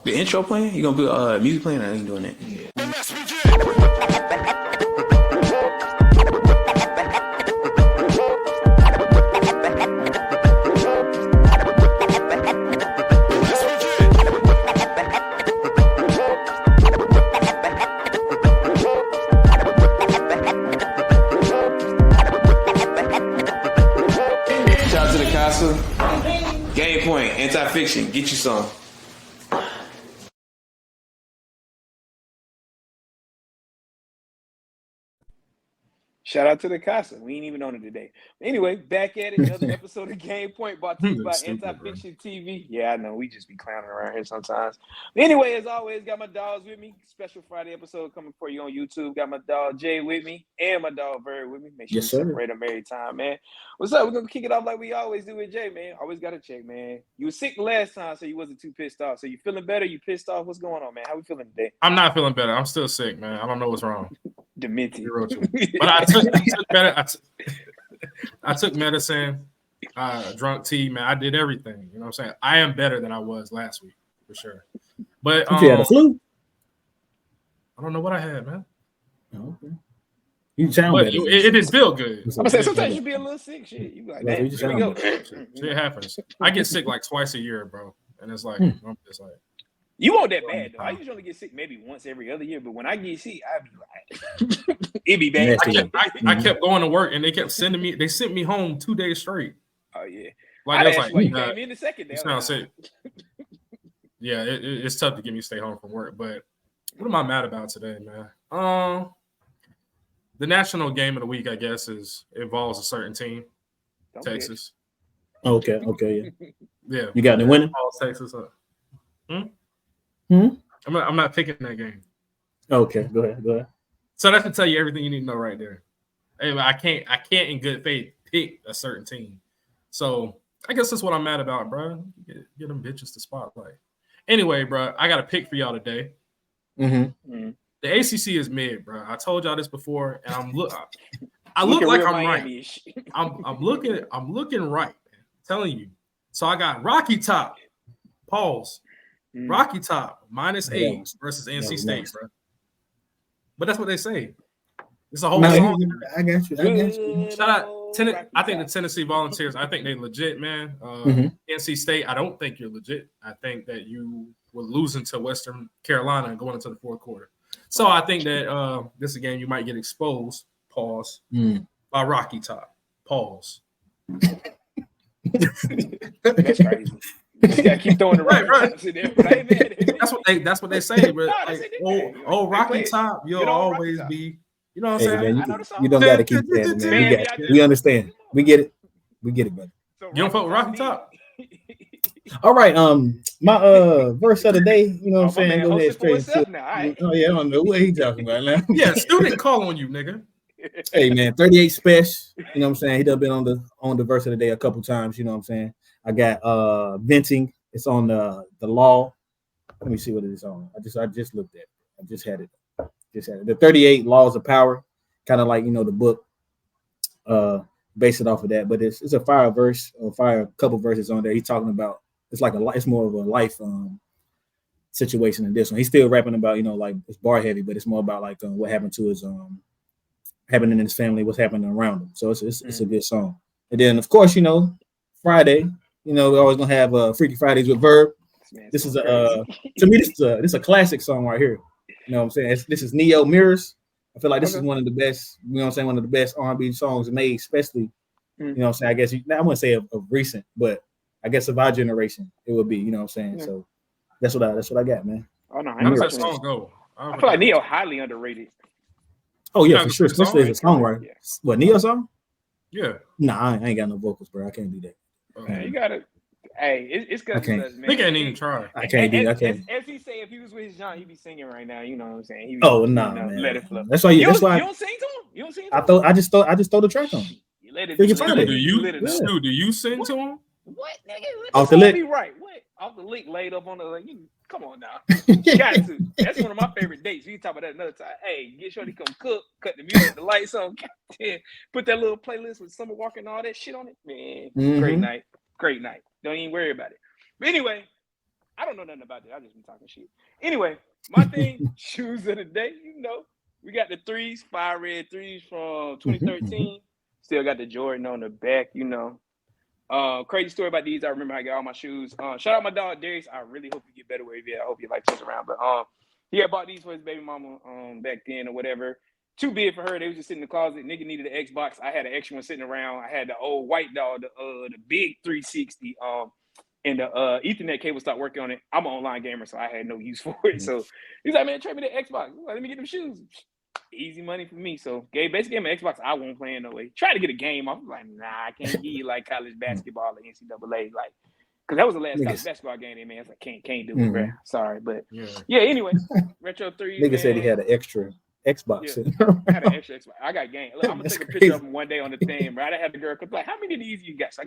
The intro playing? You gonna put music playing? I ain't doing that. Yeah. Shout out to the castle. Game Point, anti-fiction. Get you some. Shout out to the Casa. We ain't even on it today. Anyway, back at it. Another episode of Game Point brought to you by Anti-Fiction TV. Yeah, I know. We just be clowning around here sometimes. Anyway, as always, got my dogs with me. Special Friday episode coming for you on YouTube. Got my dog Jay with me and my dog Verb with me. Make sure you separate them every time, man. What's up? We're going to kick it off like we always do with Jay, man. Always got to check, man. You were sick last time, so you wasn't too pissed off. So you feeling better? You pissed off? What's going on, man? How we feeling today? I'm not feeling better. I'm still sick, man. I don't know what's wrong. Demented. But I took medicine. I drunk tea, man. I did everything. You know what I'm saying? I am better than I was last week, for sure. But you had the flu? I don't know what I had, man. Oh, okay. You sound better. It didn't feel good. I'm saying sometimes you be a little sick. Shit, you like that. Here we go. Shit happens. I get sick like twice a year, bro, and it's like I'm just like. You won't that bad though. I usually get sick maybe once every other year, but when I get sick, I be like, it be bad. I kept going to work, and they kept sending me. They sent me home 2 days straight. Oh yeah, like that's like you came in the second day. You sound sick. Yeah, it's tough to get me to stay home from work. But what am I mad about today, man? The national game of the week, I guess, involves a certain team, Texas. Okay, yeah. You got any winning? Texas. I'm not picking that game. Okay, go ahead. So that should tell you everything you need to know right there. Hey, I can't in good faith pick a certain team. So I guess that's what I'm mad about, bro. Get them bitches to spotlight. Anyway, bro, I got a pick for y'all today. Mm-hmm. The ACC is mid, bro. I told y'all this before, and I look like I'm right. I'm looking right. Man. I'm telling you. So I got Rocky Top. Pause. Rocky Top -8 versus NC State, bro. But that's what they say. It's a whole song. I got you. Shout out. I think the Tennessee Volunteers, I think they legit, man. NC State, I don't think you're legit. I think that you were losing to Western Carolina and going into the fourth quarter. So I think that this is a game you might get exposed, pause, by Rocky Top. Pause. That's crazy. You gotta keep throwing the right. In there, but I ain't mad at it. That's what they say, but Rocky Top, you'll always be. You know what I'm saying? Man, you don't gotta keep that, man. We understand. We get it, brother. So you don't fuck with Rocky Top? All right, my verse of the day, you know what I'm saying? Go ahead straight. Oh yeah, I don't know what he talking about now. Yeah, student call on you, nigga. Hey man, 38 special. You know what I'm saying? He done been on the verse of the day a couple times. You know what I'm saying? I got venting. It's on the law. Let me see what it is on. I just looked at it. I just had it. The 38 laws of power, kind of like the book. Base it off of that, but it's a fire couple verses on there. He's talking about it's more of a life situation than this one. He's still rapping about like it's bar heavy, but it's more about like what happened to his happening in his family, what's happening around him. So it's a good song. And then of course Friday. We're always gonna have Freaky Fridays with Verb. This is to me this is a classic song right here. You know what I'm saying? This is Neo Mirrors. I feel like this is one of the best. You know what I'm saying? One of the best R&B songs made, especially. You know what I'm saying? I guess I wouldn't say of recent, but I guess of our generation it would be. You know what I'm saying? Yeah. So that's what I got, man. Oh no, how does that song go? I feel like Neo highly underrated. Oh yeah, for sure. Especially as a songwriter. Yeah. What Neo song? Yeah. Nah, I ain't got no vocals, bro. I can't do that. Man, you gotta. Hey, it's good. He can't even try. I can't. As he say, if he was with his John, he'd be singing right now. You know what I'm saying? Man. Let it flow. That's why. That's why. You don't sing to him. You don't sing. I just throw the track on. You let it. Do you sing to him? What nigga? Off the lick. Be right. What? Off the lick, laid up on the. Come on now. You got to. That's one of my favorite dates. We can talk about that another time. Hey, get Shorty come cook, cut the music, the lights on, put that little playlist with Summer Walker and all that shit on it. Man, great night. Don't even worry about it. But anyway, I don't know nothing about it. I just been talking shit. Anyway, my thing, shoes of the day, we got the threes, fire red threes from 2013. Still got the Jordan on the back, Crazy story about these. I remember I got all my shoes. Shout out my dog Darius. I really hope you get better wherever you at. I hope your life turns around. But he had bought these for his baby mama back then or whatever. Too big for her. They was just sitting in the closet. Nigga needed an Xbox. I had an extra one sitting around. I had the old white dog, the big 360. And the Ethernet cable stopped working on it. I'm an online gamer, so I had no use for it. So he's like, man, trade me the Xbox. Like, let me get them shoes. Easy money for me. So basically gave me an Xbox. I won't play in no way. Try to get a game. I was like, nah, I can't give you like college basketball or NCAA. Like, because that was the last college basketball game they made. I was like, can't do it, bro. Sorry. But yeah, anyway. Retro 3. Nigga said he had an extra Xbox. Yeah, I had an extra Xbox. I got game. Look, I'm gonna take a picture of him one day on the thing, bro. I had the girl like, how many of these you got? So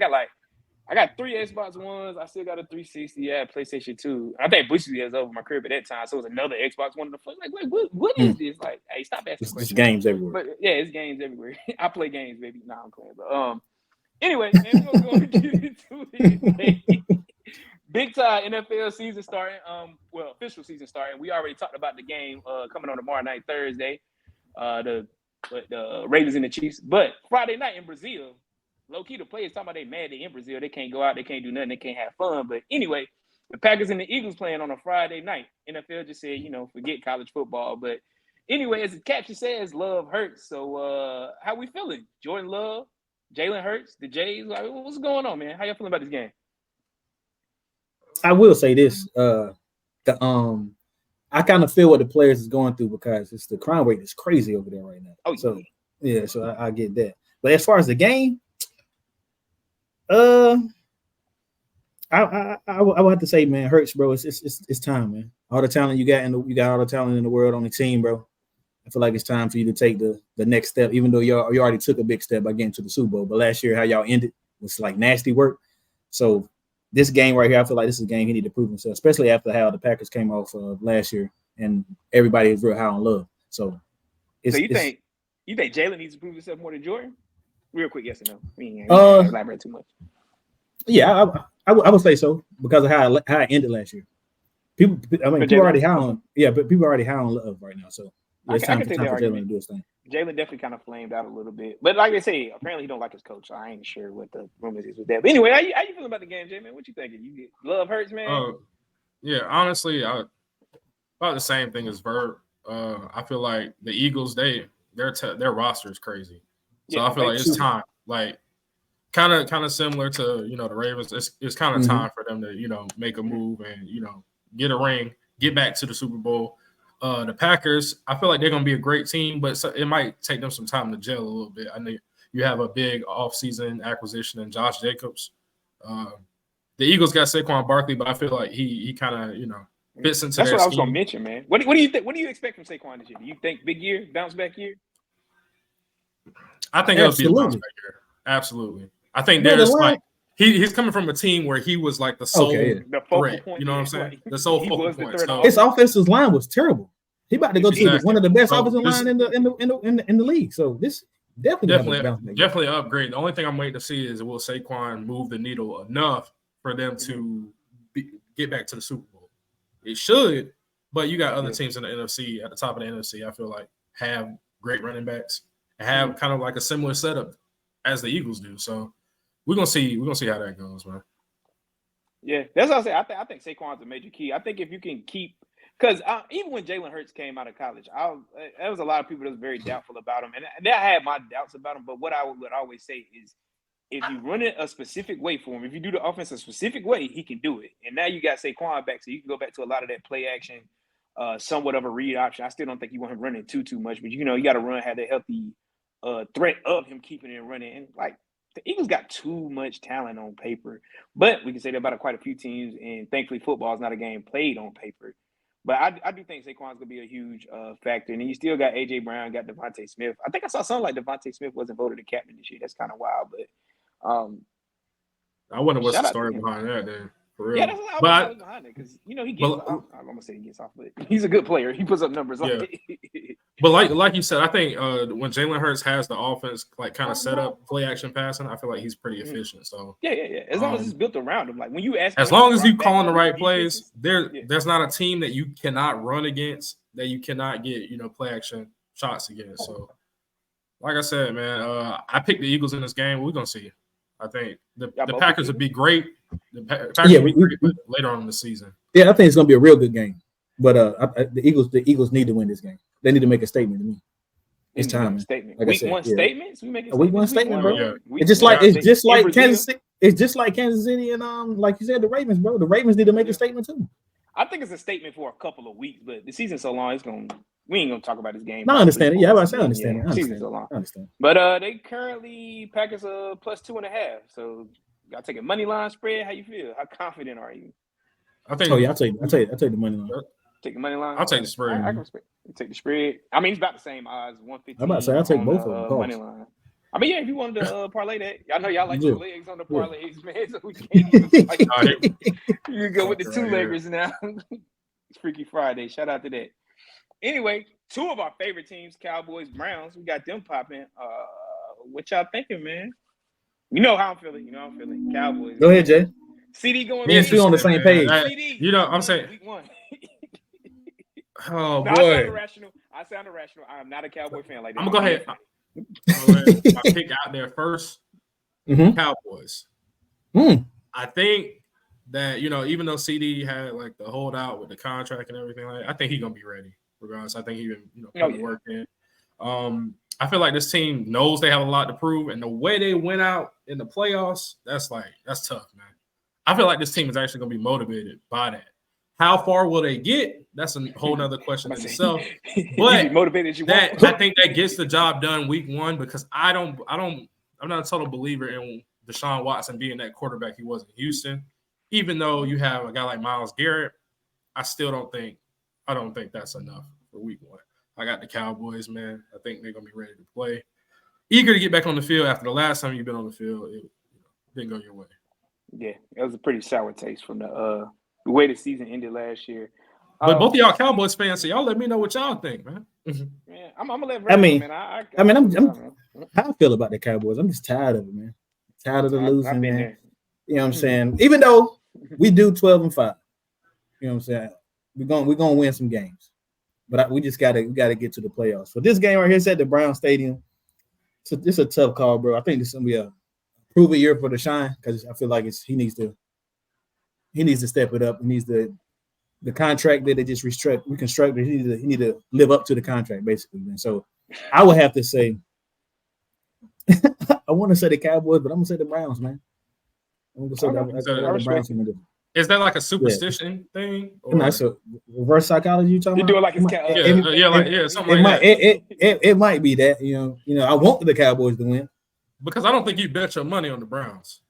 I got 3 Xbox Ones. I still got a 360. Yeah, PlayStation 2. I think Bushy was over my crib at that time, so it was another Xbox One. Like, what is this? Like, hey, stop asking questions. It's games everywhere. But yeah, it's games everywhere. I play games, baby. Nah, I'm playing. But anyway, man, we're gonna get into it. Big time NFL season starting. Official season starting. We already talked about the game coming on tomorrow night, Thursday. The Ravens and the Chiefs. But Friday night in Brazil. Low-key, the players talking about they mad they in Brazil. They can't go out. They can't do nothing. They can't have fun. But anyway, the Packers and the Eagles playing on a Friday night. NFL just said, forget college football. But anyway, as the caption says, love hurts. So how we feeling? Jordan Love, Jalen Hurts, the Jays. Like, what's going on, man? How y'all feeling about this game? I will say this. I kind of feel what the players is going through because it's the crime rate is crazy over there right now. Oh, so yeah, so I get that. But as far as the game, I would have to say, man, Hurts, bro. It's time, man. All the talent you got all the talent in the world on the team, bro. I feel like it's time for you to take the next step. Even though you already took a big step by getting to the Super Bowl, but last year how y'all ended was like nasty work. So this game right here, I feel like this is a game he need to prove himself, especially after how the Packers came off last year and everybody is real high on Love. So you think Jalen needs to prove himself more than Jordan? Real quick, yes or no? We ain't elaborate too much. Yeah, I would say so because of how it ended last year. People already high on Love right now. So it's time for Jalen to do his thing. Jalen definitely kind of flamed out a little bit, but like they say, apparently he don't like his coach. So I ain't sure what the rumors is with that. But anyway, how you feeling about the game, Jay, man? What you thinking? You get Love Hurts, man? Yeah, honestly, about the same thing as Verb. I feel like the Eagles, their roster is crazy. So I feel like it's time, like kind of similar to the Ravens. It's kind of time for them to make a move and get a ring, get back to the Super Bowl. The Packers, I feel like they're gonna be a great team, but it might take them some time to gel a little bit. I know you have a big offseason acquisition in Josh Jacobs. The Eagles got Saquon Barkley, but I feel like he kind of fits into. That's what I was scheme. gonna mention, man. What do you think? What do you expect from Saquon this year? Do you think big year, bounce back year? I think it'll be a bounce back year. Absolutely. I think there's like he's coming from a team where he was like the sole threat. Point, you know what I'm saying? The sole focal point. So, his offensive line was terrible. He about to go to one of the best offensive line in the league. So this definitely upgrade. The only thing I'm waiting to see is will Saquon move the needle enough for them to get back to the Super Bowl. It should, but you got other teams in the NFC at the top of the NFC. I feel like have great running backs and have kind of like a similar setup as the Eagles do. So we're gonna see how that goes, man. Yeah, that's what I say. I think Saquon's a major key. I think if you can keep, because even when Jalen Hurts came out of college, there was a lot of people that was very doubtful about him, and I had my doubts about him. But what I would always say is, if you run it a specific way for him, if you do the offense a specific way, he can do it. And now you got Saquon back, so you can go back to a lot of that play action, somewhat of a read option. I still don't think you want him running too much, but you got to have that healthy threat of him keeping it running. And like the Eagles got too much talent on paper, but we can say that about quite a few teams. And thankfully, football is not a game played on paper. But I do think Saquon's gonna be a huge factor. And then you still got AJ Brown, got Devontae Smith. I think I saw something like Devontae Smith wasn't voted the captain this year. That's kind of wild, but I wonder what's the story behind that, then. For real. Yeah, that's what I was behind it because he gets. I'm gonna say he gets off, but he's a good player. He puts up numbers. Yeah. But like you said, I think when Jalen Hurts has the offense like kind of set up play action passing, I feel like he's pretty efficient. So yeah. As long as it's built around him, like when you ask, as long as you calling the right plays, there's not a team that you cannot run against, that you cannot get play action shots against. So, like I said, man, I picked the Eagles in this game. We're gonna see. I think the Packers would be great. The Packers would be great, but later on in the season. Yeah, I think it's gonna be a real good game. But the Eagles need to win this game. They need to make a statement to me. It's time. Statement. Like week one statements. We make a week one statement, bro. Yeah. It's just like Kansas City. It's just like Kansas City and like you said, the Ravens, bro. The Ravens need to make a statement too. I think it's a statement for a couple of weeks, but the season's so long, we ain't gonna talk about this game. No, I understand it. Yeah, I understand it. Season's so long. I understand. But they currently Packers +2.5. So y'all take a money line spread. How you feel? How confident are you? I think. Oh yeah, I'll take the money line. Take the money line. I'll take the spread. I can respect. Take the spread. I mean, it's about the same odds. 150. I'm about to say I'll take both of them. Money line. I mean, yeah, if you wanted to parlay that, I know y'all like the legs on the parlays, man. So we can't even you go with the two leggers now. It's Freaky Friday. Shout out to that. Anyway, two of our favorite teams, Cowboys, Browns, we got them popping. What y'all thinking, man? You know how I'm feeling. Cowboys. Go ahead, Jay. CD going. Me and Stu on the same page. CD, I'm saying. Week one. Oh boy. I sound irrational. I am not a Cowboy fan like that. I'm gonna go ahead. My pick out there 1st. Cowboys. I think that even though CD had like the holdout with the contract and everything, I think he's gonna be ready. Regardless, I think he even put the work in. I feel like this team knows they have a lot to prove, and the way they went out in the playoffs, that's tough, man. I feel like this team is actually gonna be motivated by that. How far will they get? That's a whole nother question in itself. But motivated I think that gets the job done week one, because I'm not a total believer in Deshaun Watson being that quarterback he was in Houston. Even though you have a guy like Myles Garrett, I don't think that's enough for week one. I got the Cowboys, man. I think they're gonna be ready to play. Eager to get back on the field after the last time you've been on the field. It didn't go your way. Yeah, it was a pretty sour taste from the way the season ended last year. But both of y'all Cowboys fans, so y'all let me know what y'all think, man. Yeah, I'm gonna let Ray man. I'm how I feel about the Cowboys. I'm just tired of it, man. Tired of the losing, man. There. You know what I'm saying? Even though we do 12-5, you know what I'm saying? We're gonna win some games, but we just gotta get to the playoffs. So this game right here is at the Brown Stadium. It's a tough call, bro. I think this is gonna be a prove-it year for Deshaun, because I feel like he needs to step it up. He needs the contract that they just reconstructed. He need to live up to the contract, basically. And so I would have to say, I want to say the Cowboys, but I'm gonna say the Browns, man. I'm gonna say the Browns. Is that like a superstition thing? Or? No, it's a reverse psychology. You talking? You do it like it's something like that. It might be that. You know, I want the Cowboys to win, because I don't think you bet your money on the Browns.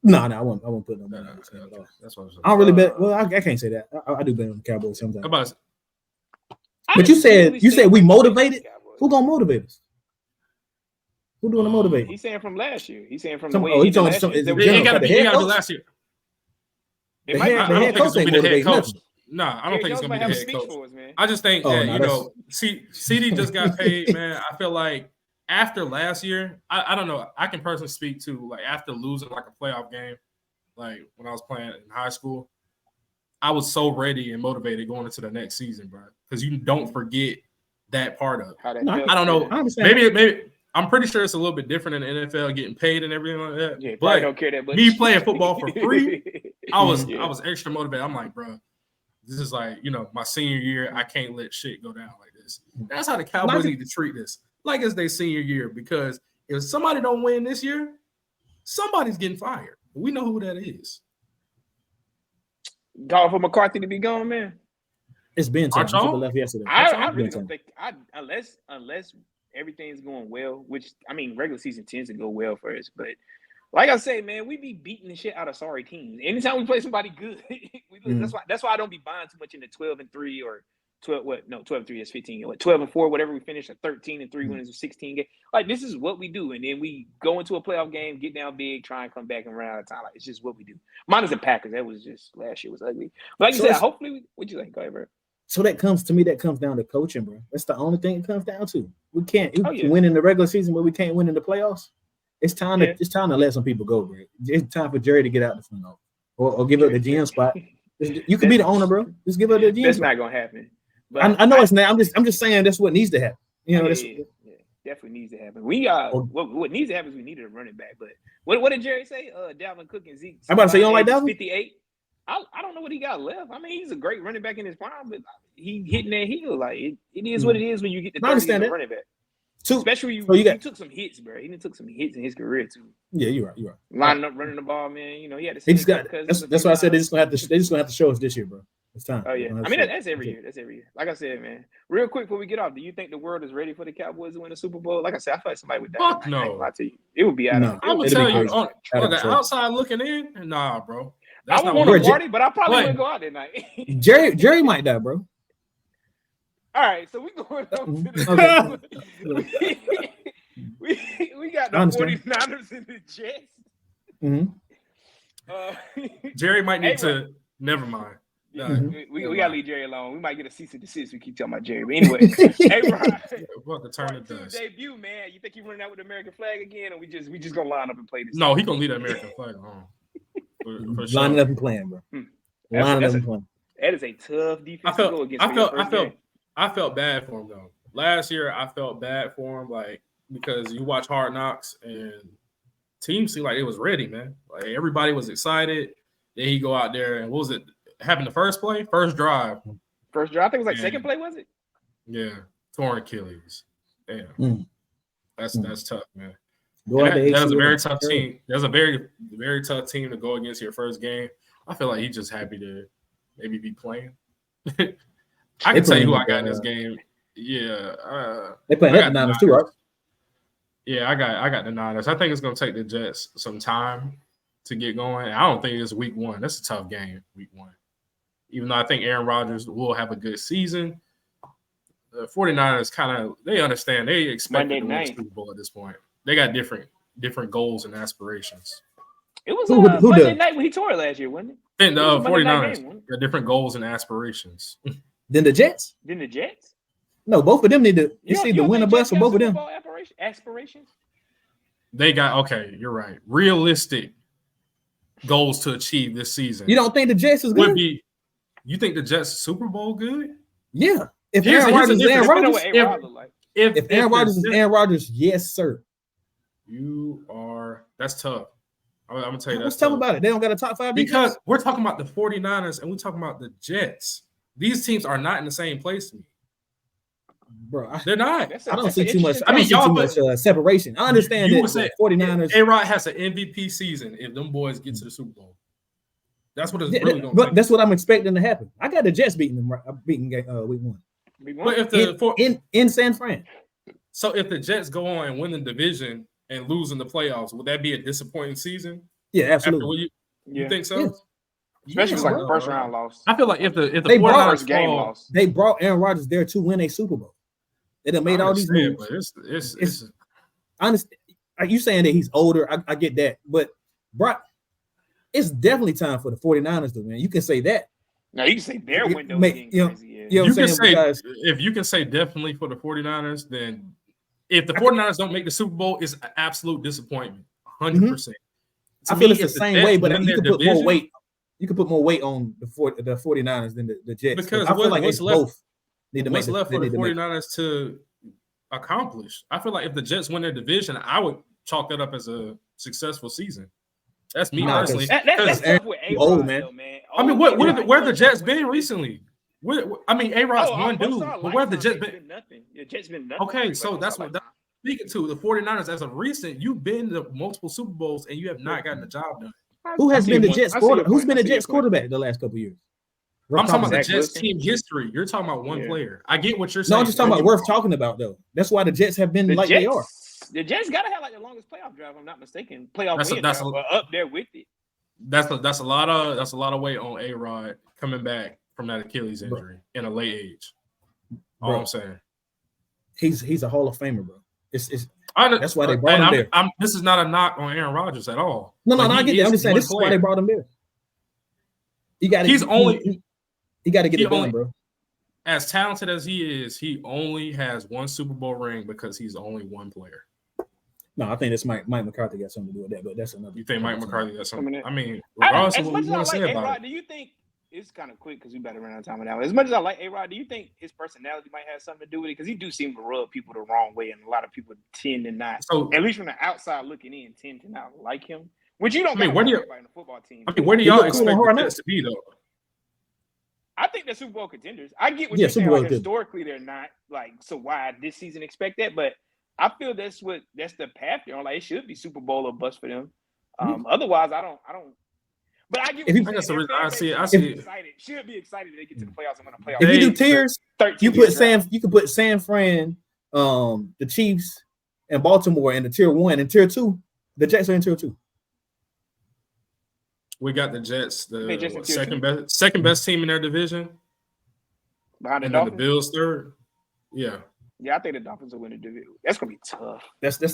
No, I won't put no money on the Cowboys. That's what I don't really bet. Well, I can't say that. I do bet on the Cowboys sometimes. But you said we motivated. Who gonna motivate us? Who doing the motivate? He's saying from last year. He's saying from the way he did last year. It got to be last year. I don't think it's gonna be the head coach. Nah, I don't think it's gonna be the head coach. I just think that CD just got paid, man. I feel like after last year, I don't know. I can personally speak to like after losing like a playoff game, like when I was playing in high school, I was so ready and motivated going into the next season, bro. Because you don't forget that part of it. I don't know. Maybe I'm pretty sure it's a little bit different in the NFL, getting paid and everything like that. Yeah, but don't care that much. Me playing football for free, I was extra motivated. I'm like, bro, this is like, my senior year. I can't let shit go down like this. That's how the Cowboys need to treat this, like it's their senior year. Because if somebody don't win this year, somebody's getting fired. We know who that is. Gone for McCarthy to be gone, man. It's been time. He left yesterday. I really don't think unless everything's going well, which I mean, regular season tends to go well for us. But like I say, man, we be beating the shit out of sorry teams. Anytime we play somebody good, we lose. That's why I don't be buying too much into 12-3 or 12-3 is 15. 12-4, whatever we finish at 13-3 wins of 16 games. Like this is what we do, and then we go into a playoff game, get down big, try and come back and run out of time. Like it's just what we do. Mine is the Packers. That was just last year was ugly. But like you said, hopefully, what you think? Go ahead, bro. So that comes down to coaching, bro. That's the only thing it comes down to. We can't win in the regular season, but we can't win in the playoffs. It's time to let some people go, bro. It's time for Jerry to get out the front office or give up the GM spot. You can be the owner, bro. Just give up the GM. That's spot. not gonna happen. But I know it's not. I'm just saying that's what needs to happen. You know, definitely needs to happen. We what needs to happen is we needed a running back. But what did Jerry say? Dalvin Cook and Zeke. I'm about to say you don't like Dalvin? 58. I don't know what he got left. I mean, he's a great running back in his prime, but he hitting that heel. Like it is what it is when you get the 30 running back. Especially he took some hits, bro. He took some hits in his career too. Yeah, you're right. Lining up, running the ball, man. You know, he had to. He just got. That's why I said they're just gonna have to show us this year, bro. It's time. Oh yeah, I mean that's every year. That's every year. Like I said, man. Real quick before we get off, do you think the world is ready for the Cowboys to win the Super Bowl? Like I said, I feel like somebody would die. Fuck no. I tell you, it would be out of. I'm gonna tell you, on the outside looking in, nah, bro. I would want to party, but I probably wouldn't go out that night. Jerry might die, bro. All right, so we going on to the we got the 49ers and the Jets. Mm-hmm. Jerry might need to. Never mind. We gotta leave Jerry alone. We might get a cease and desist. We keep talking about Jerry, but anyway. Hey, Rod, the turn of dust. Debut, man. You think he running out with the American flag again, or we just gonna line up and play this? No, he gonna leave the American flag on. For sure. Lining up and playing, bro. Lining up and playing. That is a tough defense to go against. I felt bad for him though. Last year, I felt bad for him, like because you watch Hard Knocks and teams seemed like it was ready, man. Like everybody was excited. Then he go out there and what was it? Happened the first drive. I think it was like second play, was it? Yeah, torn Achilles. Damn, that's tough, man. That's a very tough team. That's a very, very tough team to go against your first game. I feel like he's just happy to maybe be playing. I can tell you who I got in this game. Yeah, they playing the Niners too, right? Yeah, I got the Niners. I think it's gonna take the Jets some time to get going. I don't think it's week one. That's a tough game, week one. Even though I think Aaron Rodgers will have a good season, the 49ers they understand. They expect to win the Super Bowl at this point. They got different goals and aspirations. It was Monday night when he tore it last year, wasn't it? I think the 49ers got different goals and aspirations. Then the Jets? No, both of them need to. You see the win or bust for both of them. Aspirations? They got okay. You're right. Realistic goals to achieve this season. You don't think the Jets is good? You think the Jets Super Bowl good? Yeah. If Aaron Rodgers is Aaron Rodgers, if Aaron Rodgers is Aaron Rodgers, yes, sir. You are. That's tough. I'm gonna tell you that. Let's tell them about it. They don't got a top 5 because we're talking about the 49ers and we're talking about the Jets. These teams are not in the same place to me. Bro, they're not. I don't see too much. I mean, y'all too much separation. I understand that the 49ers. A-Rod has an MVP season if them boys get to the Super Bowl. That's what it's really going to be. That's what I'm expecting to happen. I got the Jets beating week one. But if in San Fran. So if the Jets go on and win the division and lose in the playoffs, would that be a disappointing season? Yeah, absolutely. You think so? Yes. Especially like the first round loss. I feel like if the 49ers game loss, they brought Aaron Rodgers there to win a Super Bowl. They done made all these moves. It's I understand. Are you saying that he's older? I get that, but Brock, it's definitely time for the 49ers to win. You can say that. Now you can say their window is getting crazy. You can say if you can say definitely for the 49ers, then if the 49ers don't make the Super Bowl, it's an absolute disappointment. 100%. I feel it's the same way, but you can put more weight. You can put more weight on the 49ers than the Jets. Because I feel like what's both need to what's left for the 49ers to accomplish? I feel like if the Jets win their division, I would chalk that up as a successful season. That's me personally. That's old, man. I mean, where the Jets been recently? A-Rod's one dude, but where the Jets been? Nothing. The Jets been nothing. Okay, so that's what I'm speaking to. The 49ers, as of recent, you've been to multiple Super Bowls and you have not gotten the job done. Who has been the Jets quarterback? Who's been the Jets quarterback the last couple of years? I'm talking about the Jets team history. You're talking about one player. I get what you're saying. No, I'm just talking about worth talking about, though. That's why the Jets have been they are. The Jets got to have like the longest playoff drive, if I'm not mistaken. That's up there with it. That's a lot of weight on A-Rod coming back from that Achilles injury in a late age. All I'm saying. He's a Hall of Famer, bro. That's why they brought him there. This is not a knock on Aaron Rodgers at all. No, I get that. I'm just saying this is why they brought him there. He got to get it done, bro. as talented as he is, he only has one Super Bowl ring because he's only one player. No, I think this Mike McCarthy got something to do with that, but that's another. You think Mike McCarthy got something? I mean, regardless of what we want to say about it. Do you think it's kind of quick because we better run out of time now? As much as I like A-Rod, do you think his personality might have something to do with it? Because he do seem to rub people the wrong way, and a lot of people tend to not, at least from the outside looking in, tend to not like him. Which you don't. I mean, where do everybody in the football team? I mean, where do y'all expect the Jets to be though? I think they're Super Bowl contenders. I get what you're saying. Like, historically, they're not. Like, so why this season expect that? But I feel that's the path they're on. Like, it should be Super Bowl or bust for them. Otherwise, I don't. But I get what you're saying. I see it. Excited. Should be excited they get to the playoffs and win a playoff. If you do tiers, you can put San Fran, the Chiefs, and Baltimore in the tier 1 and tier 2. The Jets are in tier 2. We got the Jets, the second best team in their division. Behind the and Dolphins? Then the Bills third. Yeah. Yeah, I think the Dolphins will win the division. That's gonna be tough. That's the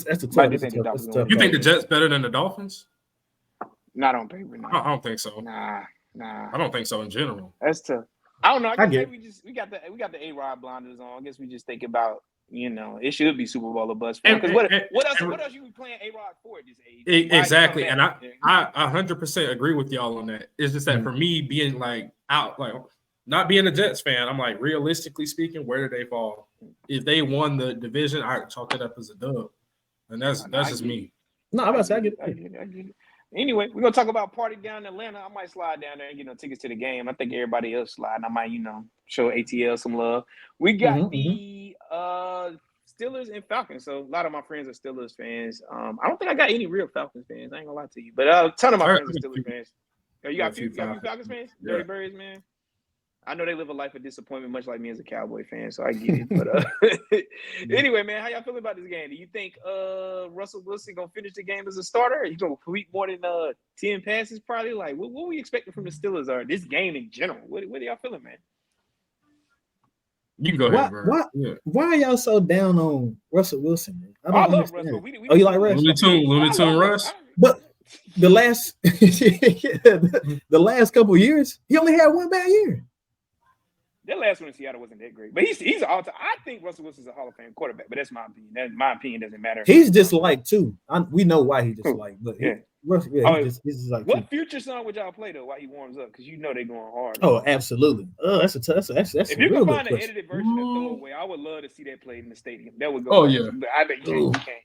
tough. You think the Jets better than the Dolphins? Not on paper. No. I don't think so. Nah. I don't think so in general. That's tough. I don't know. I guess we got the A-Rod blinders on. I guess we just think about, it should be Super Bowl or bust. Because what else you be playing A-Rod for at this age? Exactly. And I 100% agree with y'all on that. It's just that for me being not being a Jets fan, I'm like, realistically speaking, where do they fall? If they won the division, I chalk it up as a dub. And that's just me. No, I'm about to say I get it. Anyway, we're gonna talk about party down in Atlanta. I might slide down there and get tickets to the game. I think everybody else sliding. I might, show ATL some love. We got the Steelers and Falcons. So a lot of my friends are Steelers fans. I don't think I got any real Falcons fans. I ain't gonna lie to you, but a ton of my friends are Steelers fans. You got a few Falcons fans? Yeah. Dirty Birds, man. I know they live a life of disappointment, much like me as a Cowboy fan, so I get it. But anyway, man, how y'all feeling about this game? Do you think Russell Wilson gonna finish the game as a starter? Are you gonna complete more than 10 passes? Probably. Like, what we expecting from the Steelers or this game in general? What are y'all feeling, man? You can go ahead, bro. Why are y'all so down on Russell Wilson, man? I love Russell. You like Russ? Looney Tune Russ? But the last couple of years, he only had one bad year. That last one in Seattle wasn't that great, but he's an all-time. I think Russell Wilson's a Hall of Fame quarterback, but that's my opinion. My opinion doesn't matter. He's disliked too. We know why he's disliked, but he's disliked. What future song would y'all play though while he warms up? Because they're going hard. Oh, absolutely. That's if you can find an edited version of Throwaway, I would love to see that played in the stadium. That would go. Oh yeah. But I bet you can't.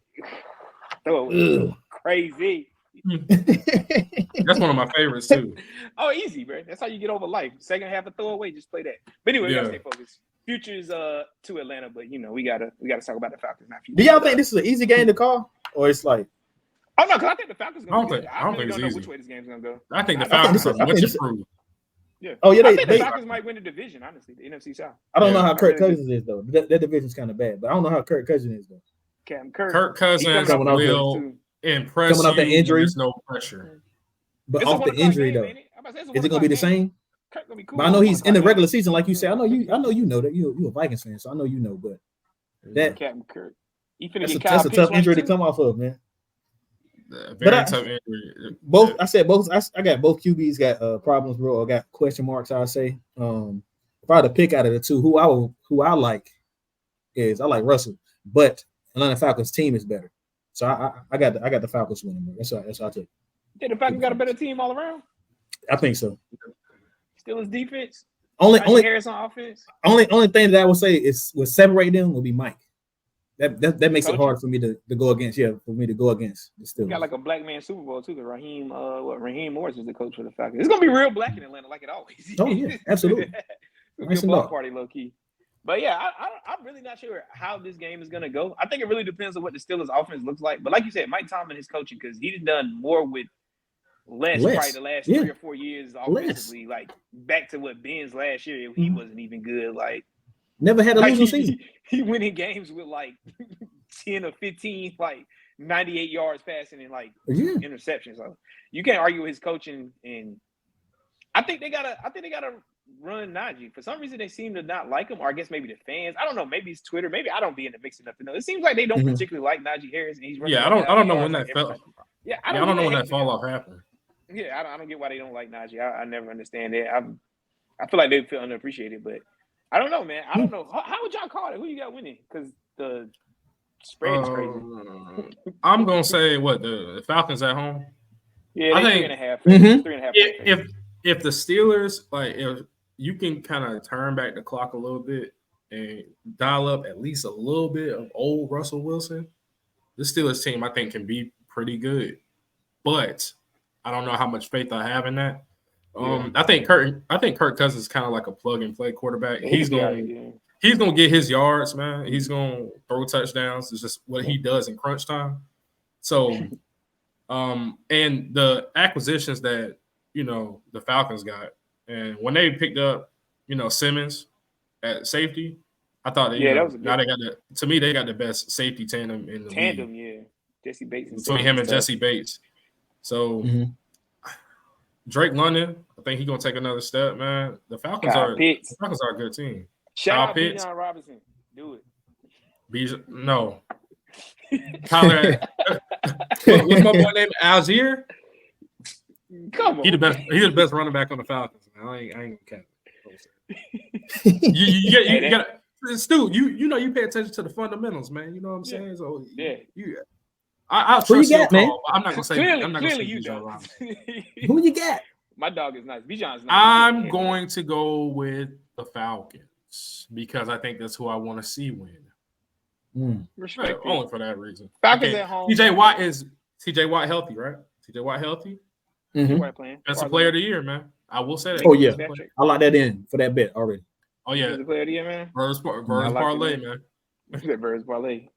Throwaway, crazy. That's one of my favorites too. Oh, easy, bro. That's how you get over life. Second half of Throwaway, just play that. But anyway, we gotta stay focused. Futures to Atlanta, but we gotta talk about the Falcons. Not futures. Do y'all think this is an easy game to call, or it's like? Oh no, because I think the Falcons. I don't think it's easy. Which way this game's gonna go. I think the Falcons are much improved. Yeah. Oh yeah, I think the Falcons might win the division. Honestly, the NFC South. I don't know how Kirk Cousins is though. That division's kind of bad, but I don't know how Kirk Cousins is though. Kirk Cousins will impress coming off the injury. There's no pressure. But off the injury though, is it gonna be the same? Gonna be cool. But I know he's in the regular season, like you said. I know you know that you're a Vikings fan, so I know you know. But Captain Kirk, that's a tough injury to come off of, man. Very tough injury. I got both QBs got problems, bro. I got question marks. I say, if I had to pick out of the two, who I like Russell, but Atlanta Falcons team is better. So I got the Falcons winning, bro. That's what I take. Yeah, the Falcons got a better team all around. I think so. Still his defense. Only Harris on offense. Only thing that I would say is what separate them will be Mike. That makes it hard for me to go against. Yeah, for me to go against the Steelers. Got like a black man Super Bowl too. Raheem Morris is the coach for the Falcons. It's gonna be real black in Atlanta, like it always is. Oh yeah, absolutely. It'll be a block party, low key. But yeah, I'm really not sure how this game is gonna go. I think it really depends on what the Steelers' offense looks like. But like you said, Mike Tomlin, his coaching, because he's done more with less. Probably the last 3 or 4 years offensively. Like back to what Ben's last year, he wasn't even good. Like never had a losing season. He went in games with like 10 or 15, like 98 yards passing and like interceptions. So you can't argue with his coaching. And I think they gotta run Najee. For some reason, they seem to not like him, or I guess maybe the fans. I don't know. Maybe it's Twitter. Maybe I don't be in the mix enough to know. It seems like they don't particularly like Najee Harris, and he's running. Yeah, I don't know when that fell. Yeah, I don't know when that fall off happened. Yeah, I don't get why they don't like Najee. I never understand that. I feel like they feel underappreciated, but I don't know, man. I don't know. How would y'all call it? Who you got winning? Because the spread is crazy. I'm gonna say what the Falcons at home. Yeah, I think 3.5. Mhm. 3.5. If the Steelers, like, if you can kind of turn back the clock a little bit and dial up at least a little bit of old Russell Wilson, the Steelers team I think can be pretty good. But I don't know how much faith I have in that. I think Kirk Cousins is kind of like a plug and play quarterback. He's gonna get his yards, man. He's gonna throw touchdowns. It's just what he does in crunch time. So, and the acquisitions that the Falcons got, and when they picked up, Simmons at safety, I thought that that was now they got they got the best safety tandem in the league. Yeah. Jesse Bates between him and Jesse Bates. So Drake London, I think he's gonna take another step, man. The Falcons are a good team. Shout out Bijan Robinson. Do it. No. Tyler, what's my boy name? Algier? Come on. He's the best running back on the Falcons. Man. I ain't gonna cap. You got Stu, you pay attention to the fundamentals, man. You know what I'm saying? So I'll trust your call. I'm not gonna say clearly you Bijan don't. Robinson. Who you got? My dog is nice. Bijan's nice. I'm going to go with the Falcons because I think that's who I want to see win. Respect. Only for that reason. Falcons at home. TJ Watt healthy, right? TJ Watt healthy. That's the player of the year, man. I will say that. Oh yeah, I like that in for that bet already. Oh yeah, the player of the year, man. Verb's parlay, man. Verb's parlay.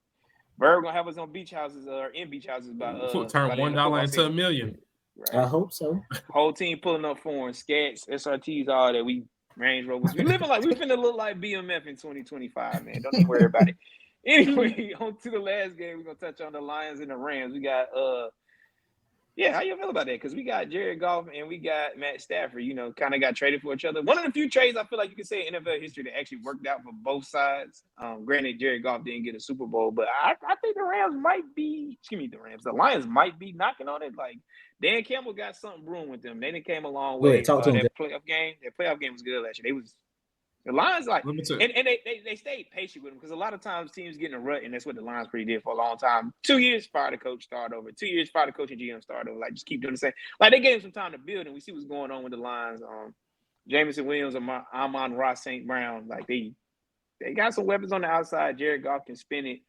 Verb gonna have us on beach houses or in beach houses by turn $1 into $1 million. Right. I hope so. Whole team pulling up for him, scats, SRTs, all that. We Range Rovers. We finna look like BMF in 2025, man. Don't even worry about it. Anyway, on to the last game. We're gonna touch on the Lions and the Rams. We got how you feel about that? Because we got Jared Goff and we got Matt Stafford, kind of got traded for each other. One of the few trades I feel like you could say in NFL history that actually worked out for both sides. Granted, Jared Goff didn't get a Super Bowl, but I think the Lions might be knocking on it. Like, Dan Campbell got something brewing with them. They done came a long way. Talk to him. That playoff game was good last year. The Lions, and they stayed patient with them because a lot of times teams get in a rut, and that's what the Lions pretty did for a long time. 2 years, fire the coach, start over. 2 years, fire the coach and GM, start over. Like, just keep doing the same. Like, they gave him some time to build, and we see what's going on with the Lions. Jamison Williams, Amon-Ra St. Brown, like, they got some weapons on the outside. Jared Goff can spin it.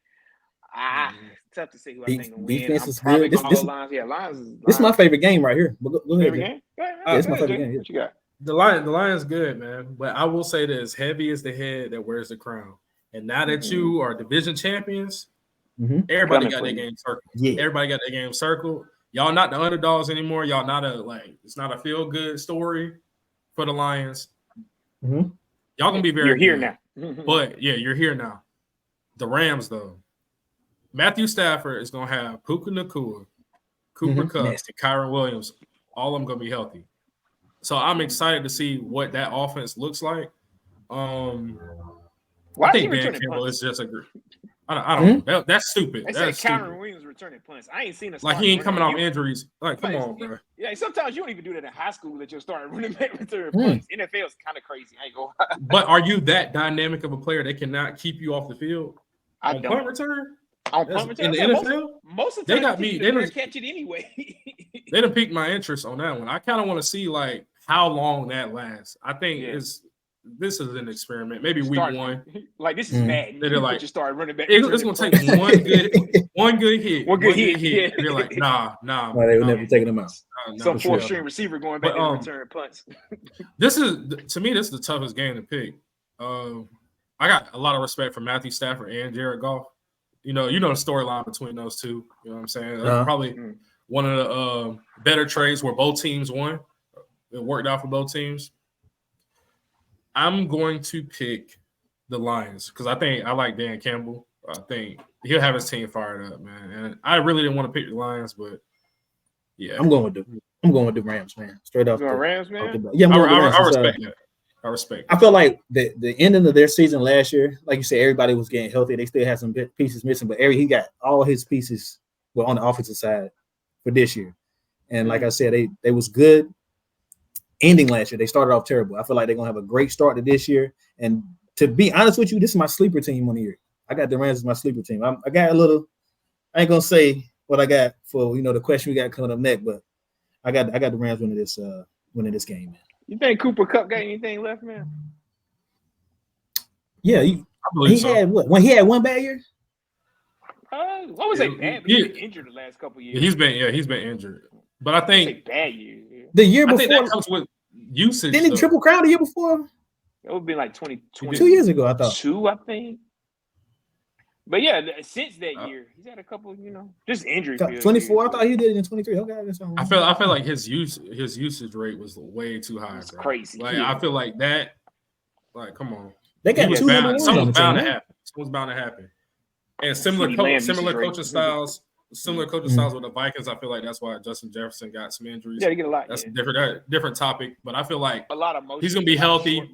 Tough to say who I think will win. Defense is good. Lions. This is my favorite game right here. Go ahead, favorite game? It's my favorite game. What you got? The Lions good, man. But I will say this: heavy is the head that wears the crown. And now that you are division champions, everybody got their game circled. Yeah. Everybody got their game circled. Y'all not the underdogs anymore. Y'all not it's not a feel-good story for the Lions. Y'all gonna be very You're here good. now. But yeah, you're here now. The Rams, though. Matthew Stafford is gonna have Puka Nacua, Cooper Kupp, and Kyron Williams. All of them gonna be healthy. So I'm excited to see what that offense looks like. I think Dan Campbell is just a group. I don't know. That's stupid. That's Kyron Williams returning punts. I ain't seen a like he ain't coming off injuries. Like, come on, bro. Yeah, sometimes you don't even do that in high school that you'll start running back returning punts. NFL is kind of crazy. I ain't gonna lie. But are you that dynamic of a player that cannot keep you off the field? On punt return? On punt return? In the NFL? Most of the time, they didn't catch it anyway. They done piqued my interest on that one. I kind of want to see like how long that lasts. I think this is an experiment. Maybe week one. Like, this is bad. They're like, just start running back. It's gonna take one good hit. One good hit. Yeah. They're like, nah. Well, they were never taking them out. Some fourth-string receiver going back and returning punts. This is the toughest game to pick. I got a lot of respect for Matthew Stafford and Jared Goff. You know the storyline between those two. You know what I'm saying? That's probably one of the better trades where both teams won. It worked out for both teams. I'm going to pick the Lions because I like Dan Campbell. I think he'll have his team fired up, man. And I really didn't want to pick the Lions, but yeah, I'm going with the Rams, man. Straight off. Rams, man. Yeah, I respect that. I feel like the ending of their season last year, like you said, everybody was getting healthy. They still had some pieces missing, but he got all his pieces on the offensive side for this year. And like I said, they was good ending last year. They started off terrible. I feel like they're gonna have a great start to this year. And to be honest with you, this is my sleeper team on the year. I got the Rams as my sleeper team. I got a little. I ain't gonna say what I got for the question we got coming up next, but I got the Rams winning this game, man. You think Cooper Kupp got anything left, man? Yeah, he had what? When he had one bad year. What was it bad? But he's been injured the last couple years. He's been injured. But I think bad year. Yeah. The year before, I think that comes with usage. Didn't he triple crown the year before? It would be like 2020. 2 years ago, I thought. 2, I think. But yeah, since that year, he's had a couple, just injury. 24. I thought he did it in 23. Okay, I feel like his usage rate was way too high. It's crazy. Like I feel like that. Like, come on. They got two number ones on the team. Someone's bound to happen. And similar coaching styles. Similar coaching styles with the Vikings. I feel like that's why Justin Jefferson got some injuries. Yeah, they get a lot. That's a different topic. But I feel like a lot of he's gonna be healthy,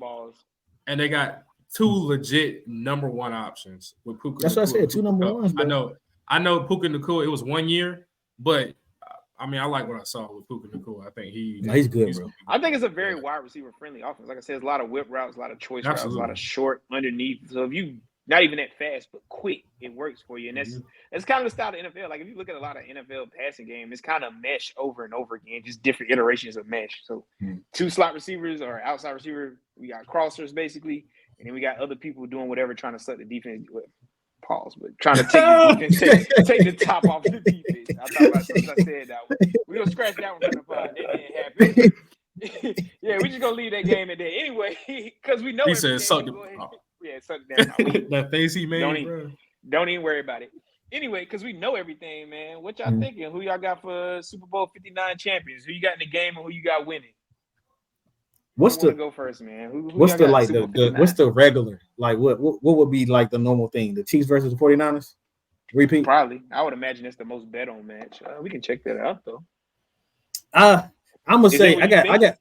and they got 2 legit number 1 options with Puka. That's what I said. 2 number 1s. I know Puka Nacua. It was 1 year, but I mean, I like what I saw with Puka Nacua. I think he's good, bro. I think it's a very wide receiver friendly offense. Like I said, there's a lot of whip routes, a lot of choice routes, a lot of short underneath. So if you not even that fast, but quick, it works for you. And that's kind of the style of NFL. Like if you look at a lot of NFL passing game, it's kind of mesh over and over again, just different iterations of mesh. So 2 slot receivers or outside receiver, we got crossers basically, and then we got other people doing whatever, trying to suck the defense. Pause, but trying to take the top off the defense. I thought about since I said that one. We're gonna scratch that one from the pod. That didn't happen. Yeah, we just gonna leave that game in there anyway, because we know he said suck the yeah, suck that. That face he made, don't even worry about it. Anyway, because we know everything, man. What y'all thinking? Who y'all got for Super Bowl 59 champions? Who you got in the game and who you got winning? What's the go first, man? What's the like what's the regular like what would be like the normal thing? The Chiefs versus the 49ers? Repeat? Probably. I would imagine it's the most bet on match. We can check that out though. I'm gonna say I got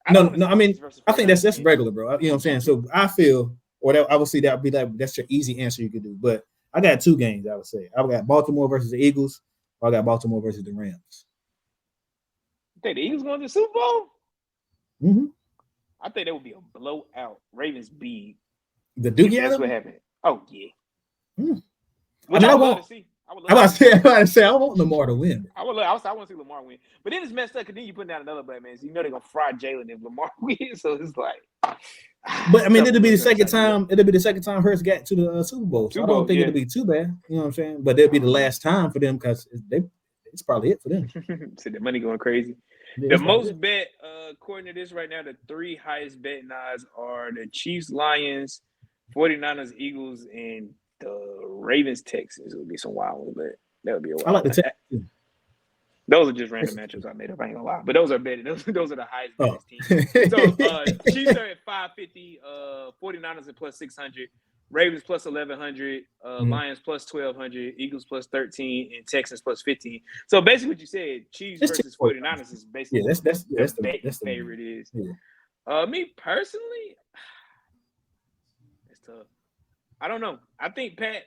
no. I mean, I think that's regular, bro. You know what I'm saying? So I feel, or that I would say that would be like that's your easy answer you could do. But I got 2 games. I would say I got Baltimore versus the Eagles, or I got Baltimore versus the Rams. You think the Eagles going to the Super Bowl? Mm-hmm. I think that would be a blowout. Ravens beat. The Doogie. That's what happened. Oh yeah. Which I want to see. I want Lamar to win. I want to see Lamar win. But then it's messed up because then you put down another black man. So you know they're gonna fry Jalen if Lamar wins. So it's like. But I mean, it'll be the second time. It'll be the second time Hurts got to the Super Bowl. So I don't think it'll be too bad. You know what I'm saying? But it'll be the last time for them because it's probably it for them. So the money going crazy. The most bet, according to this right now, the 3 highest betting odds are the Chiefs, Lions, 49ers, Eagles, and the Ravens, Texans. It would be some wild ones, but that would be a wild. I like the Texans. Those are just random matchups I made up. I ain't gonna lie, but those are betting. Those are the highest betting teams. So Chiefs are at 550, 49ers at plus 600, Ravens plus 1100, Lions plus 1200, Eagles plus 13, and Texans plus 15. So basically, what you said, Chiefs versus 49ers is basically that's the favorite is. Yeah. Me personally, it's tough. I don't know. I think Pat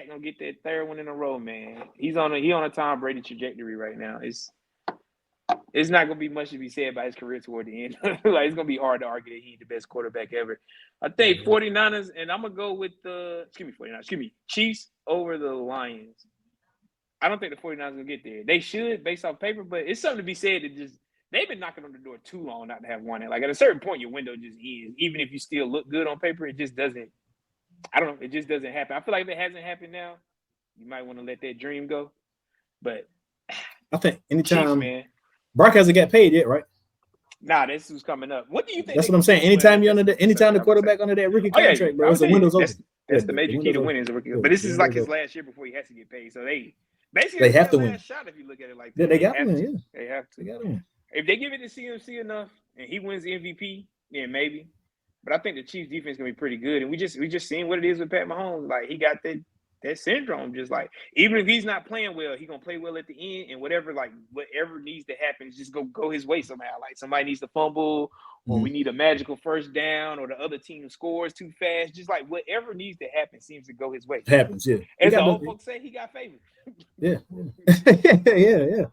gonna get that 3rd one in a row, man. He on a Tom Brady trajectory right now. It's not gonna be much to be said about his career toward the end. Like it's gonna be hard to argue that he's the best quarterback ever. I think 49ers, and I'm gonna go with Chiefs over the Lions. I don't think the 49ers gonna get there. They should based off paper, but it's something to be said that just they've been knocking on the door too long not to have won it. Like at a certain point, your window just ends. Even if you still look good on paper, it just doesn't. I don't know. It just doesn't happen. I feel like if it hasn't happened now, you might want to let that dream go. But I think anytime, Chiefs, man. Brock hasn't got paid yet, right? Nah, this is coming up. What do you think? That's what I'm saying. Anytime the quarterback under that rookie contract, bro, it's the windows open. That's the major key to winning is a rookie. But this is like his last year before he has to get paid. So they have to win. Shot if you look at it like that. Yeah, they got to win. Yeah, they have to. They got to win. If they give it to CMC enough and he wins the MVP, then maybe. But I think the Chiefs defense is gonna be pretty good. And we just seen what it is with Pat Mahomes. Like he got that syndrome. Just like even if he's not playing well, he's gonna play well at the end, and whatever needs to happen is just go his way somehow. Like somebody needs to fumble, or we need a magical first down, or the other team scores too fast. Just like whatever needs to happen seems to go his way. It happens, yeah. As the old folks say, he got favored. Yeah. Yeah.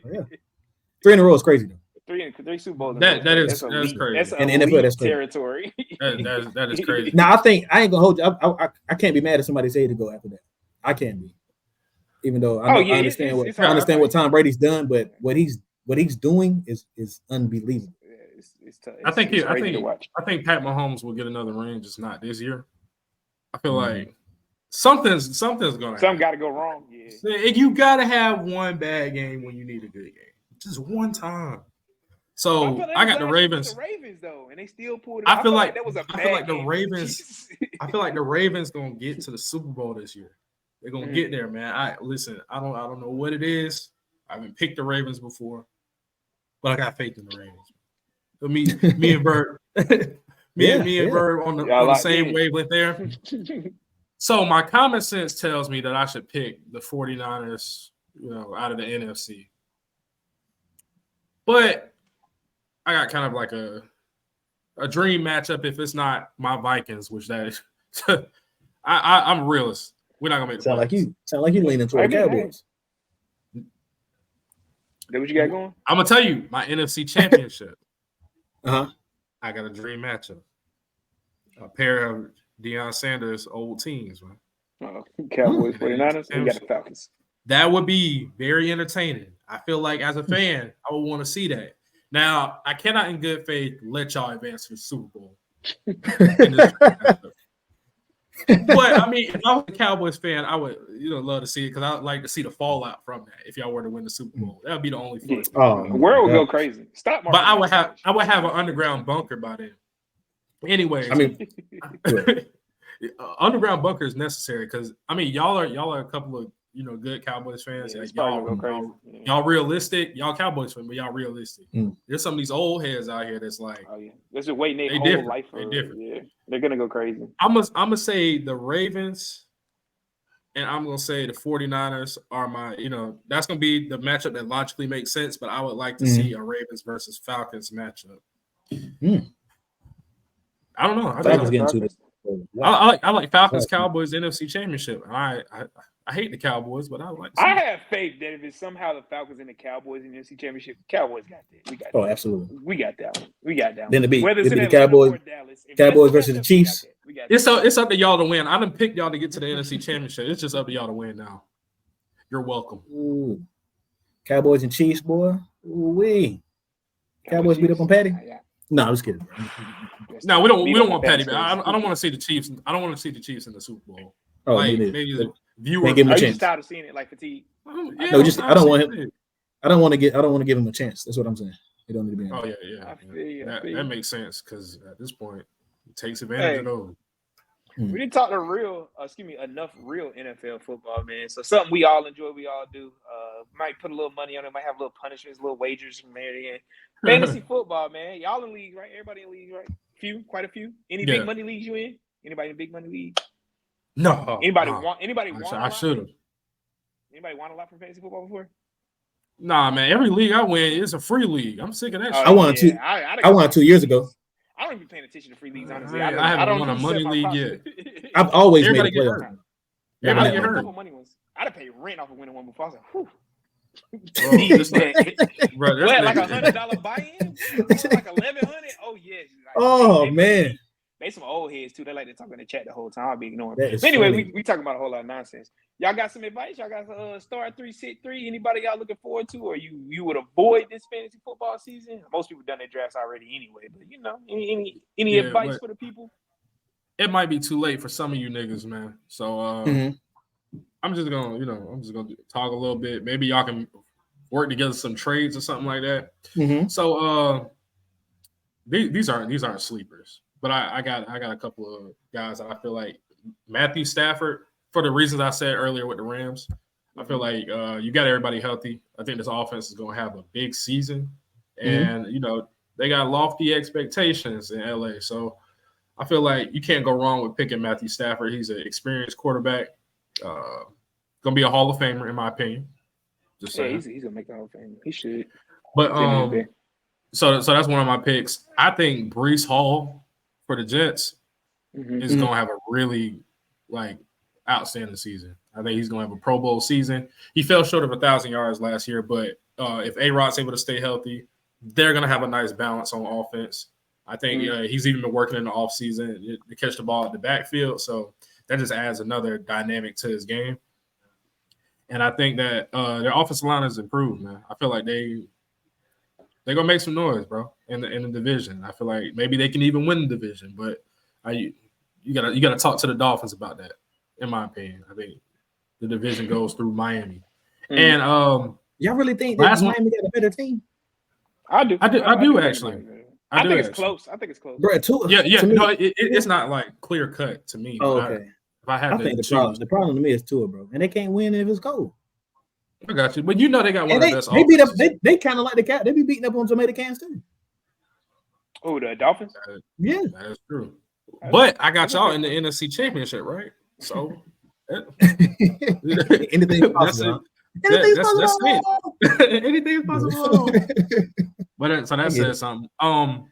3 in a row is crazy though. Three Super Bowls. That's crazy. That's in the elite NFL, that's crazy. territory. That is crazy. Now, I ain't gonna hold you. I can't be mad at somebody say to go after that. I can't be, even though I understand what Tom Brady's done, but what he's doing is unbelievable. Yeah, it's tough. I think to watch. I think Pat Mahomes will get another ring, just not this year. I feel like something's gonna Something got to go wrong. Yeah, you gotta have one bad game when you need a good game, just one time. So I got the Ravens. The Ravens though, and they still pulled it. I feel like that was a bad I feel like the game. Ravens. I feel like the Ravens gonna get to the Super Bowl this year. They're gonna get there, man. I don't know what it is. I haven't picked the Ravens before, but I got faith in the Ravens. Me and Verb, me and Verb on the same wavelength there. So my common sense tells me that I should pick the 49ers, out of the NFC. But I got kind of like a dream matchup if it's not my Vikings, which that is. I'm a realist. We're not gonna make the playoffs. Sound like you leaning toward the Cowboys. That what you got going? I'm gonna tell you my NFC Championship. I got a dream matchup. A pair of Deion Sanders' old teams, man. Cowboys, 49ers. We got the Falcons. That would be very entertaining. I feel like as a fan, I would want to see that. Now, I cannot in good faith let y'all advance to the Super Bowl. But I mean, if I was a Cowboys fan, I would love to see it because I would like to see the fallout from that. If y'all were to win the Super Bowl, that would be the only fun. The world would go crazy. Stop. But I would have an underground bunker by then. Anyways, I mean, underground bunker is necessary because I mean y'all are a couple of good Cowboys fans. Yeah, like, y'all realistic. Y'all Cowboys fans, but y'all realistic. There's some of these old heads out here that's like, they're just waiting their whole different. life for They're different. Yeah, they're gonna go crazy. I'm gonna say the Ravens, and I'm gonna say the 49ers are my. That's gonna be the matchup that logically makes sense. But I would like to see a Ravens versus Falcons matchup. I don't know. Falcons getting to this. I like Falcons Cowboys NFC Championship. I hate the Cowboys, but I would like to see I have faith that if it's somehow the Falcons and the Cowboys in the NFC Championship, Cowboys got that. We got that. Oh, absolutely. We got that one. We got that one. Then it'd be the Cowboys versus the Chiefs. It's up to y'all to win. I done picked y'all to get to the NFC Championship. It's just up to y'all to win now. You're welcome. Ooh. Cowboys and Chiefs, boy. Ooh-wee. Cowboys beat up on Patty? No, I'm just kidding. No, we don't want Patty. I don't want to see the Chiefs. I don't want to see the Chiefs in the Super Bowl. Oh, like, maybe the viewer. Give him a Are chance. you just tired of seeing it like fatigue? Yeah, No, I don't want him. I don't want to give him a chance. That's what I'm saying. He don't need to be in. Oh yeah. I feel That makes sense because at this point, it takes advantage of those. We didn't talk to enough real NFL football, man. So something we all enjoy, we all do. Might put a little money on it, might have a little punishments, little wagers from there. Yeah. Fantasy football, man. Y'all in leagues, right? Everybody in leagues, right? Quite a few. Any big money leagues you in? Anybody in big money league? No. Anybody want? I should have. Anybody want a lot from fantasy football before? Nah, man. Every league I win is a free league. I'm sick of that. I won two. I won 2 years ago. I don't even pay attention to free leagues, honestly. I haven't won a money league yet. I've always Everybody made a playoff. Everybody get hurt. Money ones. I'd have paid rent off of winning one before. I was like, whew. Like $100 buy-in? Like 1,100? Oh yes. Man. They some old heads too. They like to talk in the chat the whole time. I'll be ignoring. Anyway, we talking about a whole lot of nonsense. Y'all got some advice? Y'all got start 3, sit 3? Anybody y'all looking forward to, or you would avoid this fantasy football season? Most people done their drafts already anyway, but any advice for the people? It might be too late for some of you niggas, man. So I'm just gonna talk a little bit. Maybe y'all can work together some trades or something like that. So these aren't sleepers. But I got a couple of guys that I feel like Matthew Stafford, for the reasons I said earlier with the Rams, I feel like you got everybody healthy. I think this offense is going to have a big season. And, they got lofty expectations in LA. So I feel like you can't go wrong with picking Matthew Stafford. He's an experienced quarterback. Going to be a Hall of Famer, in my opinion. Just saying. He's going to make the Hall of Fame. He should. But so that's one of my picks. I think Breece Hall for the Jets is going to have a really outstanding season. I think he's going to have a Pro Bowl season. He fell short of 1,000 yards last year, but if A-Rod's able to stay healthy, they're going to have a nice balance on offense. I think he's even been working in the offseason to catch the ball at the backfield. So that just adds another dynamic to his game. And I think that their offensive line has improved, man. I feel like they're gonna make some noise, bro, in the division. I feel like maybe they can even win the division, but you gotta talk to the Dolphins about that, in my opinion. I think the division goes through Miami. And y'all really think that Miami got a better team? I do. I do actually. I think it's close. Bro, it's not like clear cut to me. Oh, okay. I think the problem to me is Tua, bro, and they can't win if it's cold. I got you, but they got one of the best. They beat up. They kind of like the cat. They be beating up on tomato cans too. Oh, the Dolphins. Yeah, that's true. But I got y'all in the NFC Championship, right? So anything is possible. That's it. Anything is possible. But so that says something. I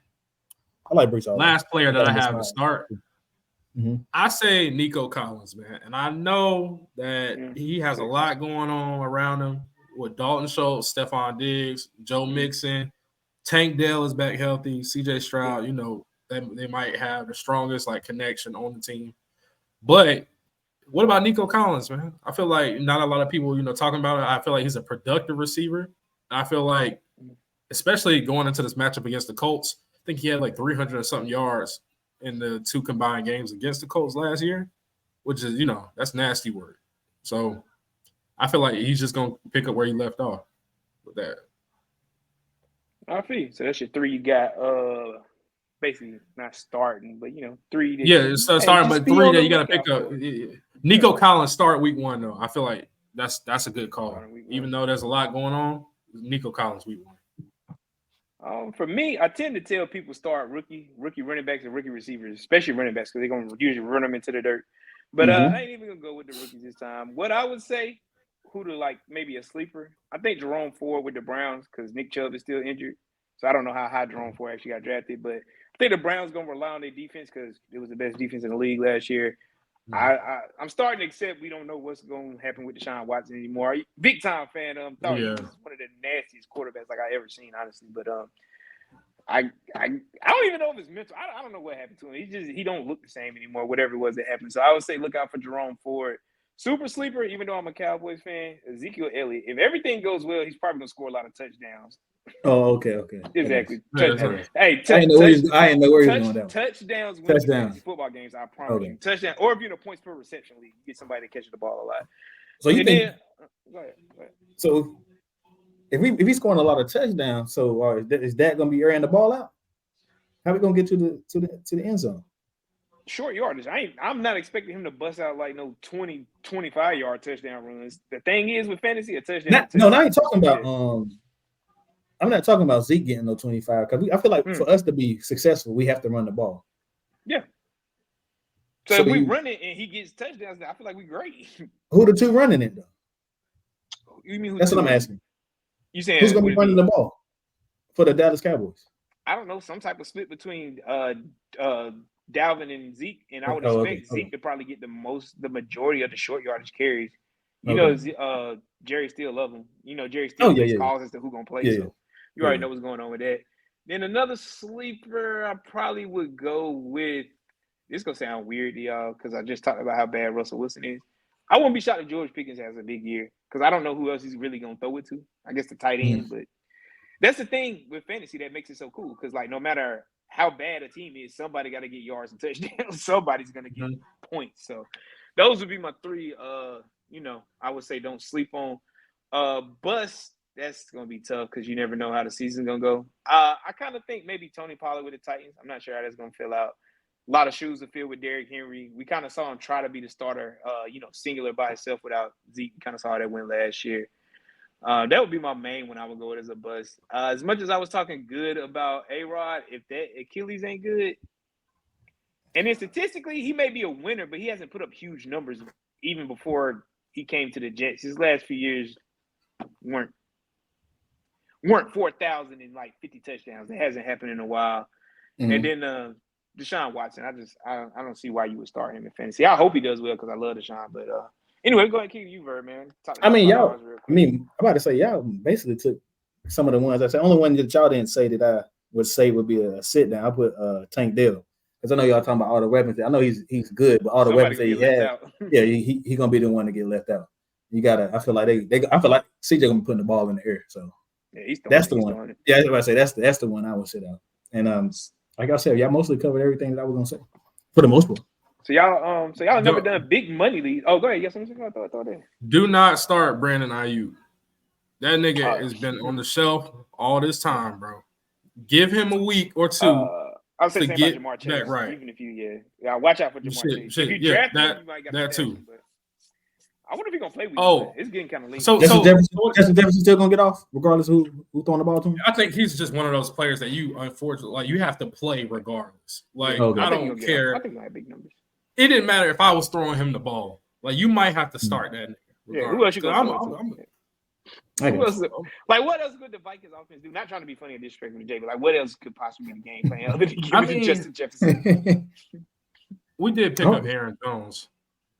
like Brees. Last player that I have to start. I say Nico Collins, man. And I know that he has a lot going on around him with Dalton Schultz, Stephon Diggs, Joe Mixon, Tank Dell is back healthy, CJ Stroud, they might have the strongest connection on the team. But what about Nico Collins, man? I feel like not a lot of people, talking about it. I feel like he's a productive receiver. I feel like, especially going into this matchup against the Colts, I think he had 300 or something yards in the 2 combined games against the Colts last year, which is, that's nasty work. So I feel like he's just going to pick up where he left off with that. I feel. So that's your 3 you got, basically not starting, but, 3. It's starting, but 3 that you got to pick up. Nico Collins start week 1, though. I feel like that's a good call. Even though there's a lot going on, Nico Collins week 1. For me, I tend to tell people start rookie running backs and rookie receivers, especially running backs, because they're going to usually run them into the dirt. But I ain't even going to go with the rookies this time. What I would say, who to maybe a sleeper, I think Jerome Ford with the Browns, because Nick Chubb is still injured. So I don't know how high Jerome Ford actually got drafted, but I think the Browns going to rely on their defense because it was the best defense in the league last year. I'm starting to accept we don't know what's going to happen with Deshaun Watson anymore. Big time fan. Thought he was one of the nastiest quarterbacks I ever seen, honestly. But I don't even know if it's mental. I don't know what happened to him. He don't look the same anymore. Whatever it was that happened. So I would say look out for Jerome Ford. Super sleeper, even though I'm a Cowboys fan, Ezekiel Elliott. If everything goes well, he's probably gonna score a lot of touchdowns. Oh, okay. Exactly. Touchdowns. Hey, I didn't know where he was going down. Touchdowns win football games, I promise you. Touchdown, or if you're in a points per reception league, you get somebody to catch the ball a lot. So you think? Go ahead. So if he's scoring a lot of touchdowns, so is that going to be airing the ball out? How are we going to get to the end zone? Short yardage. I'm not expecting him to bust out 20, 25-yard touchdown runs. The thing is with fantasy, a touchdown. I ain't talking about. I'm not talking about Zeke getting no 25 because I feel like for us to be successful, we have to run the ball. Yeah. So if we run it and he gets touchdowns, I feel like we're great. Who the 2 running it though? You mean that's what I'm asking. You saying who's going to be running the ball for the Dallas Cowboys? I don't know, some type of split between Dalvin and Zeke, and I would expect Zeke to probably get the majority of the short yardage carries. Jerry still love him. Jerry still makes calls as to who's gonna play. So you already know what's going on with that. Then another sleeper, I probably would go with. This is gonna sound weird to y'all because I just talked about how bad Russell Wilson is. I won't be shocked if George Pickens has a big year because I don't know who else he's really gonna throw it to. I guess the tight end, but that's the thing with fantasy that makes it so cool because no matter how bad a team is, somebody got to get yards and touchdowns. Somebody's gonna get points. So those would be my 3. I would say don't sleep on. Bust. That's gonna be tough because you never know how the season's gonna go. I kind of think maybe Tony Pollard with the Titans. I'm not sure how that's gonna fill out. A lot of shoes to fill with Derrick Henry. We kind of saw him try to be the starter, singular by himself without Zeke. Kind of saw how that went last year. That would be my main one I would go with as a bust. As much as I was talking good about A-Rod, if that Achilles ain't good, and then statistically he may be a winner, but he hasn't put up huge numbers even before he came to the Jets. His last few years weren't 4,000 and 50 touchdowns. That hasn't happened in a while. And then Deshaun Watson, I don't see why you would start him in fantasy. I hope he does well because I love Deshaun. But anyway, go ahead and kick you, Verb, man. I'm about to say y'all basically took some of the ones I said. Only one that y'all didn't say that I would say would be a sit down. I put Tank Dell because I know y'all talking about all the weapons. I know he's good, but all the weapons that he has, yeah, he gonna be the one to get left out. You gotta. I feel like I feel like CJ gonna be putting the ball in the air. So yeah, that's the one. Yeah, I say that's the one I would sit out. And like I said, y'all mostly covered everything that I was gonna say for the most part. So y'all never done big money leagues. Oh, go ahead. Yes, I'm throw that. Do not start Brandon Ayuk. That nigga has been on the shelf all this time, bro. Give him a week or two. I was saying about Jamar Chase, right? Even if you, watch out for Jamar Chase. If you draft him, you might get that too. But I wonder if he's gonna play with you. It's getting kind of late. So Justin Jefferson still gonna get off, regardless of who throwing the ball to him. I think he's just one of those players that you unfortunately you have to play regardless. Like I don't care. I think he had big numbers. It didn't matter if I was throwing him the ball. Like you might have to start that nigga. Yeah, who else you gonna what else could the Vikings offense do? Not trying to be funny or disrespectful to Jay, but what else could possibly be the game plan other than giving Justin Jefferson? We did pick up Aaron Jones.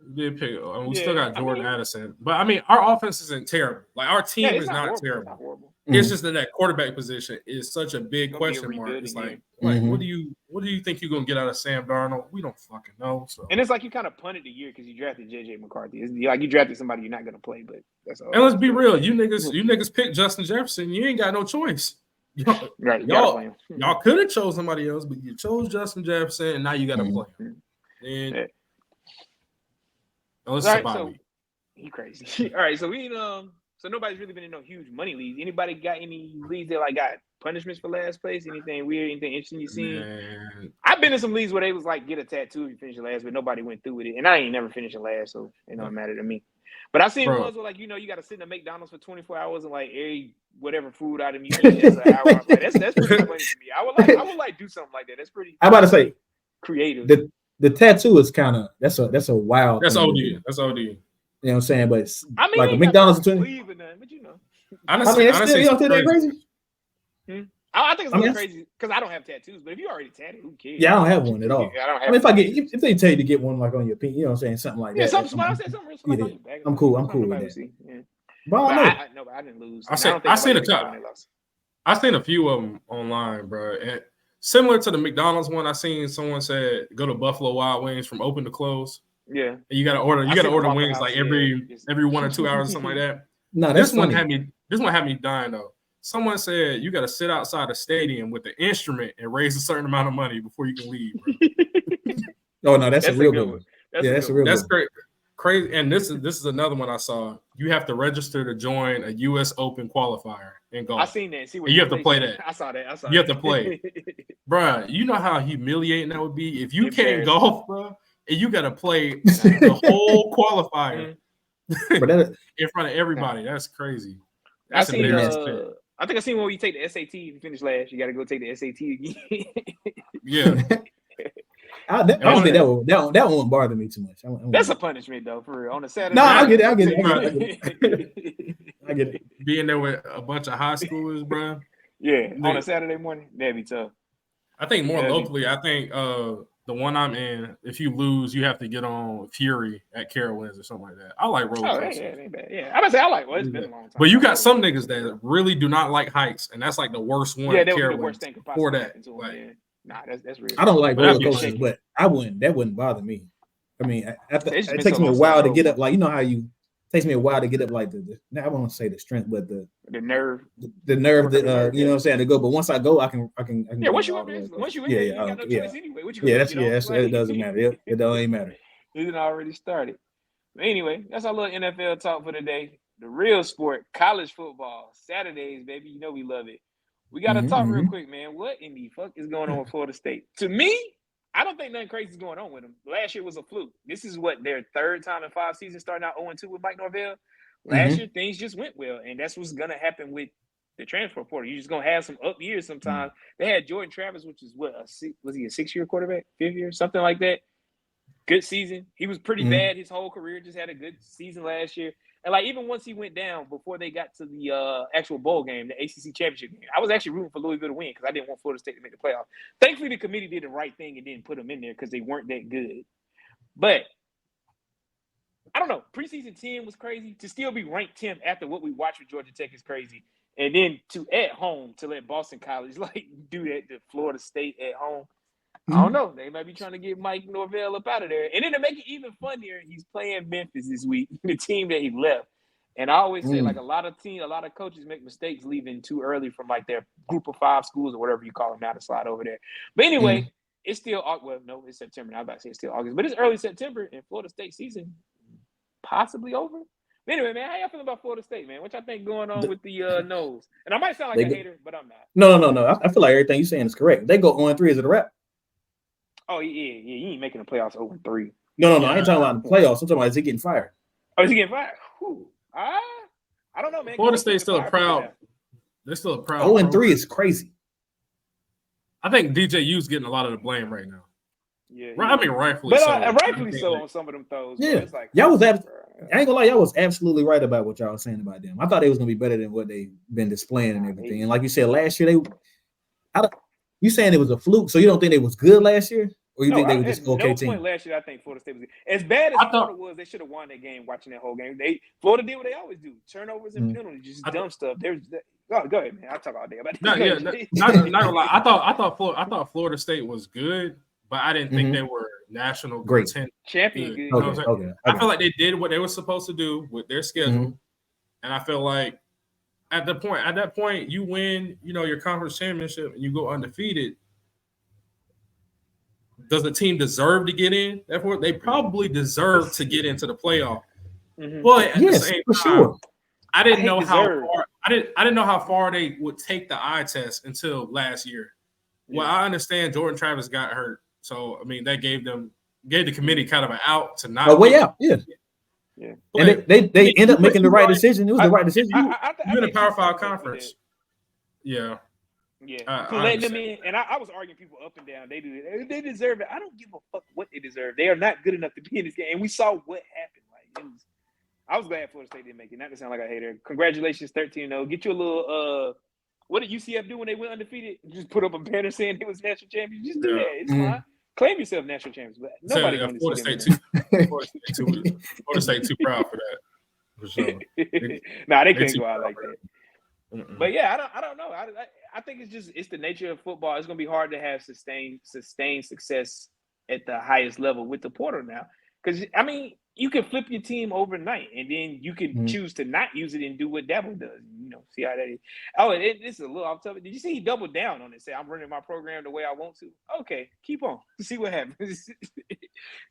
We did pick up, and we still got Jordan Addison. But our offense isn't terrible. Like our team is not terrible. It's not horrible. It's just that quarterback position is such a big question mark. It's like what do you think you're gonna get out of Sam Darnold? We don't fucking know. So and it's like you kind of punted the year because you drafted JJ McCarthy. It's like you drafted somebody you're not gonna play, but that's all. And let's be real, you niggas picked Justin Jefferson. You ain't got no choice. Y'all could have chose somebody else, but you chose Justin Jefferson, and now you got to play him. And let's survive. He crazy. All right, so we so nobody's really been in no huge money leagues. Anybody got any leagues that got punishments for last place? Anything weird? Anything interesting you seen? Man. I've been in some leagues where they was like get a tattoo if you finish last, but nobody went through with it. And I ain't never finishing last, so it don't matter to me. But I seen ones where you got to sit in a McDonald's for 24 hours and every whatever food item you eat is an hour. That's pretty funny to me. I would do something like that. That's pretty. I'm about to say creative. The tattoo is kind of that's a wild. That's OD. That's OD. You know what I'm saying? But like a McDonald's but honestly, you don't think they're crazy? I think it's crazy because I don't have tattoos. But if you already tatted, who cares? Yeah, I don't have one at all. Yeah, I don't have. If they tell you to get one on your pinky, you know what I'm saying, something like that. Yeah, something small. I said something real small. Yeah, I'm cool with that. Yeah. But I didn't lose. I seen a few of them online, bro. And similar to the McDonald's one, I seen someone said go to Buffalo Wild Wings from open to close. Yeah, and you gotta order wings every 1 or 2 hours or something like that. No, this one had me dying though. Someone said you gotta sit outside a stadium with the instrument and raise a certain amount of money before you can leave. Oh no, that's a real good one. That's a real. That's great. Crazy. And this is another one I saw. You have to register to join a U.S. Open qualifier in golf. I seen that. See what you have to play that. I saw that. You have to play, bruh. You know how humiliating that would be if you can't golf, bro, and you got to play the whole qualifier in front of everybody. That's crazy. That's embarrassing. I think I seen when you take the SAT and finish last. You got to go take the SAT again. Yeah. I don't think that won't bother me too much. That's a punishment though, for real. On a Saturday. No, I get it. I get it. Being there with a bunch of high schoolers, bro. Yeah, on a Saturday morning, that'd be tough. I think more locally. I think the one I'm in, if you lose, you have to get on Fury at Carowinds or something like that. I like roller coasters. Yeah, ain't bad. Yeah, I'm gonna say I like. Well, it's been a long time. But you got some niggas that really do not like heights, and that's like the worst one. Yeah, that was the worst thing for that. Nah, that's real. I don't like roller coasters, but that wouldn't bother me. I mean, it takes me a while to get up. Like, you know how it takes me a while to get up. Like I won't say the strength, but the nerve, you know what I'm saying, to go. But once I go, I can. Yeah, once you in, you got no choice anyway. It doesn't matter. It don't even matter. It already started. But anyway, that's our little NFL talk for today. The real sport, college football, Saturdays, baby. You know we love it. We got to talk real quick, man. What in the fuck is going on with Florida State? To me, I don't think nothing crazy is going on with them. Last year was a fluke. This is their third time in 5 seasons starting out 0-2 with Mike Norvell. Last year, things just went well, and that's what's going to happen with the transfer portal. You're just going to have some up years sometimes. They had Jordan Travis, which is was he a 6-year quarterback, 5th year, something like that? Good season. He was pretty bad his whole career, just had a good season last year. And even once he went down before they got to the actual bowl game, the ACC championship game, I was actually rooting for Louisville to win because I didn't want Florida State to make the playoff. Thankfully, the committee did the right thing and didn't put them in there because they weren't that good. But I don't know. Preseason 10 was crazy. To still be ranked 10th after what we watched with Georgia Tech is crazy. and then at home to let Boston College like do that to Florida State at home. I don't know. They might be trying to get Mike Norvell up out of there. And then to make it even funnier, he's playing Memphis this week, the team that he left. And I always say, like, a lot of coaches make mistakes leaving too early from like their group of 5 schools or whatever you call them now to slide over there. But anyway, it's still it's September. I was about to say it's still August, but it's early September and Florida State season possibly over. But anyway, man, how y'all feeling about Florida State, man? What y'all think going on with the nose? And I might sound like a hater, but I'm not. No. I feel like everything you're saying is correct. They go 0-3, is it a wrap? Oh, yeah. You ain't making the playoffs 0-3. No. I ain't talking about the playoffs. I'm talking about is he getting fired? Oh, is he getting fired? Whew. I don't know, man. Florida State's still a proud. They're still a proud. 0-3 is crazy. I think DJU's getting a lot of the blame right now. Yeah. I mean, rightfully so. Rightfully so on some of them throws. Yeah. It's like, I ain't gonna lie, y'all was absolutely right about what y'all was saying about them. I thought they was gonna be better than what they've been displaying and everything. And like you said, last year you saying it was a fluke, so you don't think they was good last year? Or you think they were just okay team? Point last year, I think Florida State was good. As bad as Florida was, they should have won that game watching that whole game. Florida did what they always do: turnovers and penalties, just dumb stuff. Go ahead, man. I'll talk all day about that. Not gonna lie. I thought Florida State was good, but I didn't think they were national great champion. Good. Okay. I feel like they did what they were supposed to do with their schedule, and I feel like at that point, you win, your conference championship, and you go undefeated. Does the team deserve to get in? Therefore, they probably deserve to get into the playoff. But at the same time, sure. I didn't know how far they would take the eye test until last year. Yeah. Well, I understand Jordan Travis got hurt, so I mean that gave the committee kind of an out to not. A way out, yeah. And they end up making the right decision. It was the right decision. You're in a Power 5 conference. Yeah. Yeah, letting them in, and I was arguing people up and down. They do it. They deserve it. I don't give a fuck what they deserve. They are not good enough to be in this game, and we saw what happened. I was glad Florida State didn't make it. Not to sound like a hater. Congratulations, 13-0. Get you a little. What did UCF do when they went undefeated? Just put up a banner saying it was national champions. Just do that. It's fine. Claim yourself national champions, but nobody going to see them. Florida State too proud for that. For sure. They couldn't go out like that. But yeah, I don't know. I think it's the nature of football. It's going to be hard to have sustained success at the highest level with the portal now. Because I mean, you can flip your team overnight, and then you can choose to not use it and do what Dabo does. See how that is. Oh, and this is a little off topic. Did you see he doubled down on it? Say, I'm running my program the way I want to. Okay, keep on. See what happens.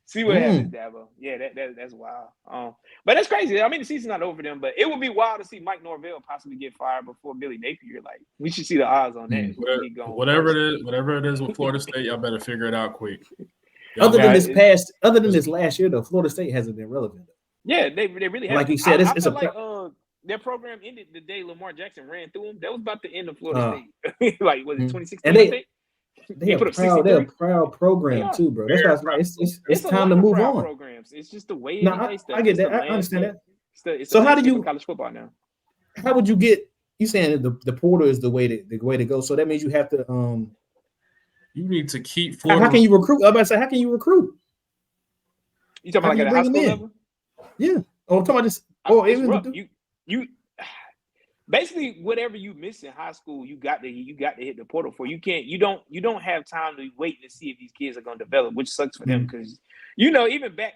See what happens, Dabo. Yeah, that's wild. But that's crazy. I mean, the season's not over them, but it would be wild to see Mike Norvell possibly get fired before Billy Napier. Like, we should see the odds on that. Whatever it is with Florida State, y'all better figure it out quick. Other than this last year, though, Florida State hasn't been relevant. Yeah, they really have. Like you said, it's their program ended the day Lamar Jackson ran through them. That was about the end of Florida State. Like, was it 2016? And they're a proud program too, bro. That's why it's time to move on. Programs. It's just the way. I get that. I understand that. It's so how do you college football now? How would you get? You saying the portal is the way to go? So that means you have to. You need to keep Florida. How can you recruit? I'm about to say, how can you recruit? You talking about like at a high school level? Yeah. Oh, I'm talking about just. Oh, you basically whatever you miss in high school, you got to hit the portal for. You don't have time to wait to see if these kids are going to develop, which sucks for them because even back.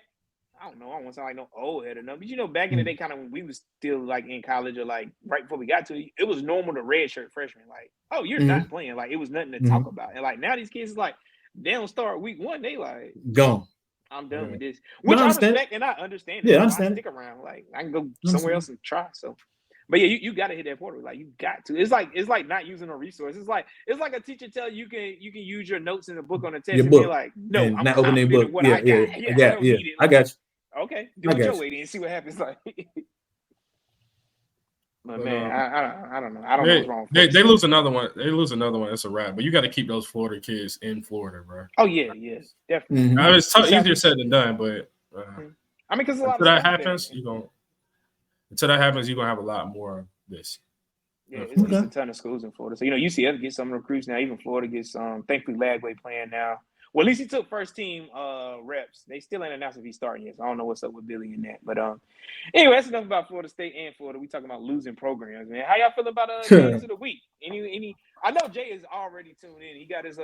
I don't want to sound like no old head or nothing, but back in the day, kind of when we was still like in college or like right before we got to it, it was normal to redshirt freshmen. Like, oh, you're not playing. Like, it was nothing to talk about. And like now these kids is like, they don't start week 1. They like gone. I'm done with this. Which I respect and I understand. Yeah, I understand. I stick around. Like I can go somewhere else and try. So, but yeah, you got to hit that portal. Like you got to. It's like not using a resource. It's like a teacher tell you you can use your notes in the book on the test. And you're like, no, I'm not opening the book. Yeah. I got you. Okay, do it your way and see what happens. Like, but man, I don't know. I don't know what's wrong. They lose another one. It's a wrap. But you got to keep those Florida kids in Florida, bro. Oh yeah, definitely. I mean, it's easier said than done, but I mean, because until that happens, you're gonna have a lot more of this. Yeah, it's a ton of schools in Florida. So UCF gets some recruits now. Even Florida gets thankfully Lagway playing now. Well, at least he took first team reps. They still ain't announced if he's starting yet. So I don't know what's up with Billy and that. But anyway, that's enough about Florida State and Florida. We talking about losing programs, man. How y'all feel about games of the week? Any? I know Jay is already tuned in. He got his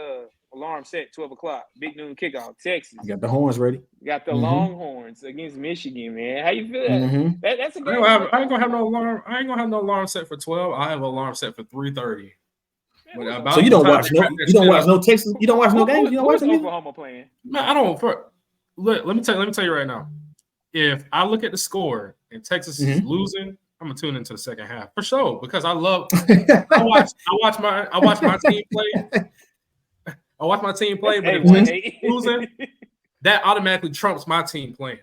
alarm set 12 o'clock. Big noon kickoff. Texas. You got the horns ready. Got the Longhorns against Michigan, man. How you feel? Mm-hmm. That's a game. I ain't gonna have no alarm. I ain't gonna have no alarm set for 12. I have an alarm set for 3:30. So you don't watch no Texas. You don't watch no games. You don't watch Oklahoma playing. Man, I don't. Let me tell you right now. If I look at the score and Texas is losing, I'm gonna tune into the second half for sure because I love. I watch my team play. I watch my team play, but if Texas losing, that automatically trumps my team playing.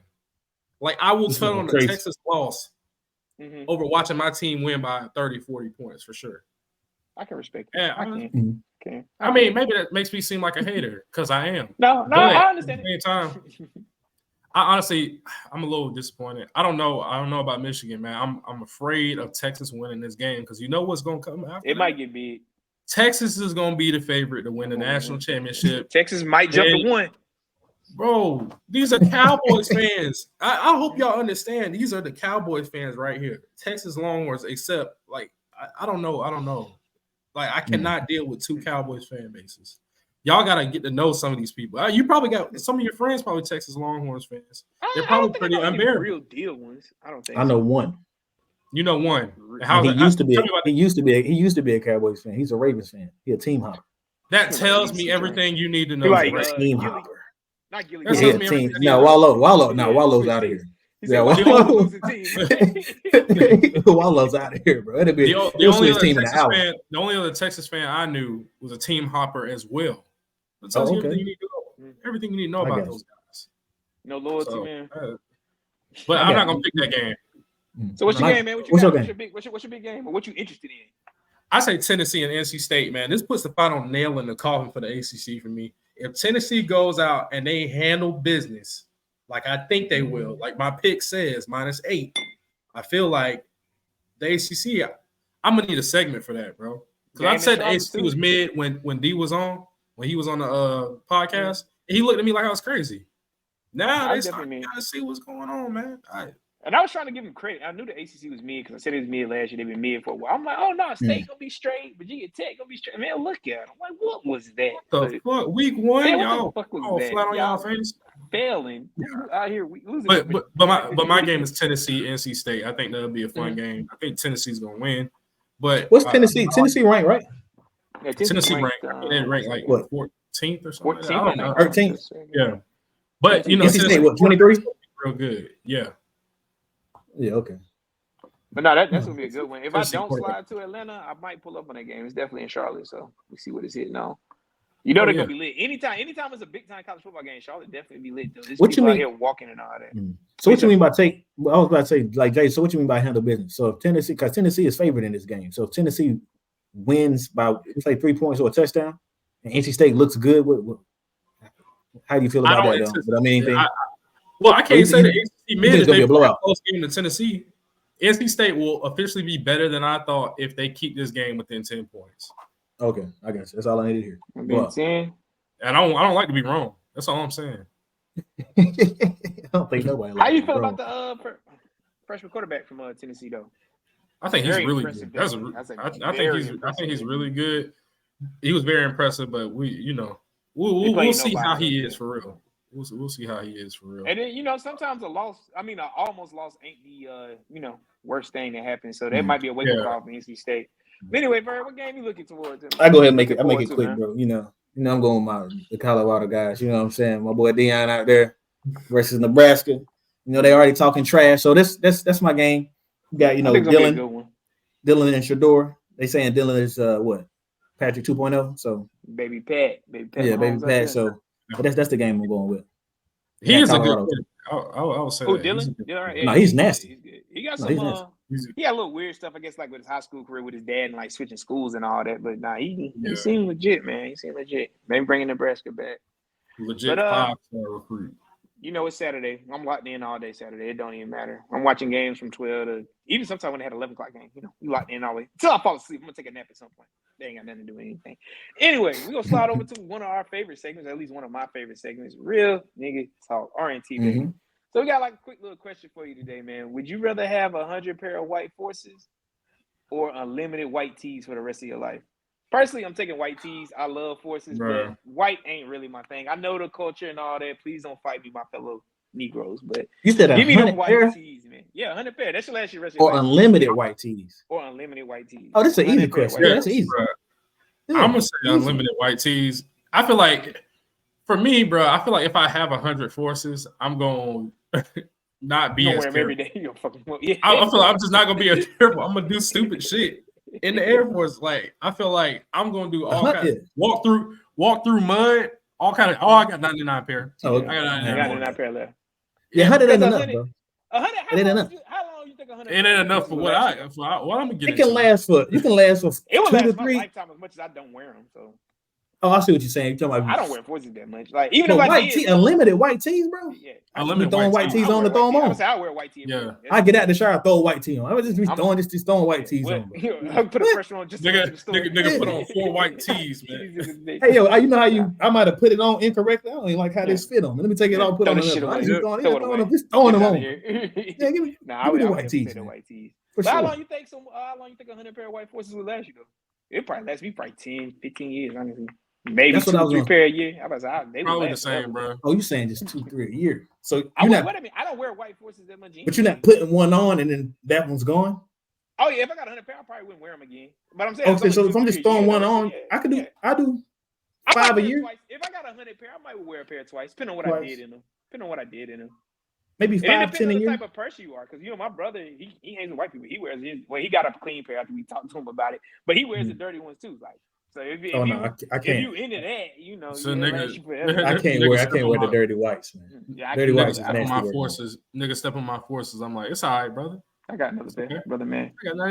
Like I will turn on the Texas loss over watching my team win by 30, 40 points for sure. I can respect that. Yeah, I mean, maybe that makes me seem like a hater because I am. No, I understand. At the same time, I'm a little disappointed. I don't know about Michigan, man. I'm afraid of Texas winning this game because you know what's going to come after. It might get big. Texas is going to be the favorite to win the national championship. Texas might jump to one. Bro, these are Cowboys fans. I hope y'all understand. These are the Cowboys fans right here. Texas Longhorns, except like I don't know. Like I cannot deal with two Cowboys fan bases. Y'all gotta get to know some of these people. You probably got some of your friends, probably Texas Longhorns fans. They're probably pretty unbearable. Real deal ones. I don't think. I know one. You know one. He used to be a Cowboys fan. He's a Ravens fan. He's a team hopper. That tells me everything you need to know. Like team hopper. Not Gilly. No, Wallow's out of here. Yeah, Wallow's out of here, bro. It'll be the only other Texas fan I knew was a team hopper as well. That tells you everything you need to know. Everything you need to know about those guys. No loyalty, man. But I'm not gonna pick that game. So what's your game, man? What's your big game? Or what you interested in? I say Tennessee and NC State, man. This puts the final nail in the coffin for the ACC for me. If Tennessee goes out and they handle business, like I think they will, like my pick says, -8, I feel like the ACC, I'm going to need a segment for that, bro. Because I said the ACC was mid when D was on, when he was on the podcast, and he looked at me like I was crazy. Now they starting to see what's going on, man. And I was trying to give him credit. I knew the ACC was mid because I said it was mid last year. They've been mid for a while. I'm like, oh no, State gonna be straight, Virginia Tech gonna be straight. Man, look at them. I'm like, what was that? The fuck? Week 1, y'all what the fuck was all that? flat on y'all face. Failing out here, losing. But my game is Tennessee, NC State. I think that'll be a fun game. I think Tennessee's gonna win. But what's Tennessee? Tennessee ranked, right? Yeah, Tennessee ranked. They ranked like what 14th or something. 14th, I don't know. 13th. Yeah, but you know, NC State what 23? Real good. Yeah. Yeah, okay. But no, that's gonna be a good one. If I don't slide to Atlanta, I might pull up on that game. It's definitely in Charlotte, so we see what it's hitting on. You know they're gonna be lit. Anytime it's a big time college football game, Charlotte definitely be lit though. There's what you mean? Out here walking and all that. So what you mean by I was about to say, like Jay. So what you mean by handle business? So if Tennessee, because Tennessee is favored in this game. So if Tennessee wins by it's like 3 points or a touchdown, and NC State looks good, how do you feel about that? Though? But I mean, I can't say the ACC mid is gonna be a blowout. Close game to Tennessee. NC State will officially be better than I thought if they keep this game within 10 points. Okay, I guess that's all I need to hear. And I don't like to be wrong. That's all I'm saying. I don't think nobody. How you feel about the freshman quarterback from Tennessee though? I think he's really good. I think he's really good. He was very impressive, but we'll see how he is for real. We'll see how he is for real. And then sometimes a almost loss ain't the worst thing that happens. So that might be a wake up call for NC State. But anyway, Verb, what game you looking towards? I go ahead and make it quick, man. Bro. I'm going with the Colorado guys. You know what I'm saying? My boy Deion out there versus Nebraska. They already talking trash. So that's my game. You got Dylan and Shador. They saying Dylan is what? Patrick 2.0. So baby Pat. Yeah, baby Pat. So but that's the game I'm going with. He is Colorado. A good. I would say. Oh, Dylan? Yeah, right. No, he's nasty. He got some. He got a little weird stuff, I guess, like with his high school career with his dad and like switching schools and all that. But he seemed legit, man. He seemed legit. Maybe bringing Nebraska back. Legit 5-star recruit. It's Saturday. I'm locked in all day Saturday. It don't even matter. I'm watching games from 12 to even sometimes when they had 11 o'clock game. You locked in all the way until I fall asleep. I'm gonna take a nap at some point. They ain't got nothing to do with anything. Anyway, we're gonna slide over to one of our favorite segments, at least one of my favorite segments, Real Nigga Talk, RNT, baby. Mhm. So we got like a quick little question for you today, man. Would you rather have 100 pair of white forces or unlimited white tees for the rest of your life? Personally, I'm taking white tees. I love forces, Bruh. but white ain't really my thing. I know the culture and all that. Please don't fight me, my fellow Negroes. But You said give me them 100 white pair tees, man. Yeah, 100 pair. That should last you the rest of your or life. unlimited white tees? Or unlimited white tees. Oh, this is an easy 100 pair of question. white Yeah, that's tees. easy. Bruh. Yeah, I'm gonna say easy. unlimited white tees. I feel like for me, bro, I feel like if I have 100 forces, I'm gonna not be You don't as wear them every careful. day. You're fucking yeah. I feel like I'm just not gonna be as careful. I'm gonna do stupid shit in the Air Force. Like I feel like I'm gonna do all kinds of walk through mud, all kind of. Oh, I got 99 pair. Oh, I got 99 I got more. 99 pair left. Yeah, 100 ain't Because enough, bro. 100. It ain't enough. How long you think 100? It ain't enough for what I'm gonna get. It can last for. You can last for It will 2 last to my 3. lifetime as much as I don't wear them. So. Oh, I see what you're saying. You're talking about. I don't wear forces that much. Like even No, if I white did, tee, unlimited white tees, bro. yeah, Unlimited throwing white tees on to throw them on. I wear white tee. Yeah. I get out the shower, throw a white tee on. I was just throwing white tees on. I put a pressure on just Nigga put on 4 white tees, man. Hey yo, you know how I might have put it on incorrectly. I don't even like how this fit on. Let me take it off, put on shit another. away. Just throwing them on. Yeah, give me the white tees. White tees. For sure. sure. How long you think 100 pair of white forces would last you though? It probably lasts me 10, 15 years, honestly. Maybe that's 2 or 3 pair a year. I was probably the same, bro. Oh, you saying just 2, 3 a year? So I don't wear white forces that much. But you're not putting one on and then that one's gone. Oh yeah, if I got 100 pair, I probably wouldn't wear them again. But I'm saying, okay, so if I'm just throwing one on, I could do. I do 5 a year. Twice. If I got 100 pair, I might wear a pair twice, depending on what I did in them. Maybe 5, 10 a year. It depends on the type of person you are, because my brother, he hangs with white people. He wears he got a clean pair after we talked to him about it, but he wears the dirty ones too. Like. So if you into that, so nigga, I can't wear the dirty whites, man. Yeah, dirty whites is nasty. My forces, nigga, step on my forces. I'm like, it's all right, brother. I got another pair, brother, man.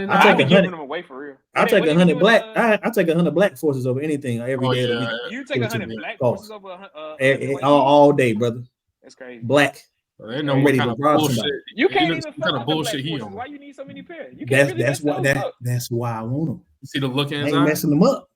I take 100 away for real. I take 100 black. I take 100 black forces over anything every day. Yeah. You take 100 black forces over all day, brother. That's crazy. Black. I'm ready to rob somebody. You can't even fuck kind of bullshit he on. Why you need so many pairs? That's why I want them. You see the look inside? I ain't messing them up.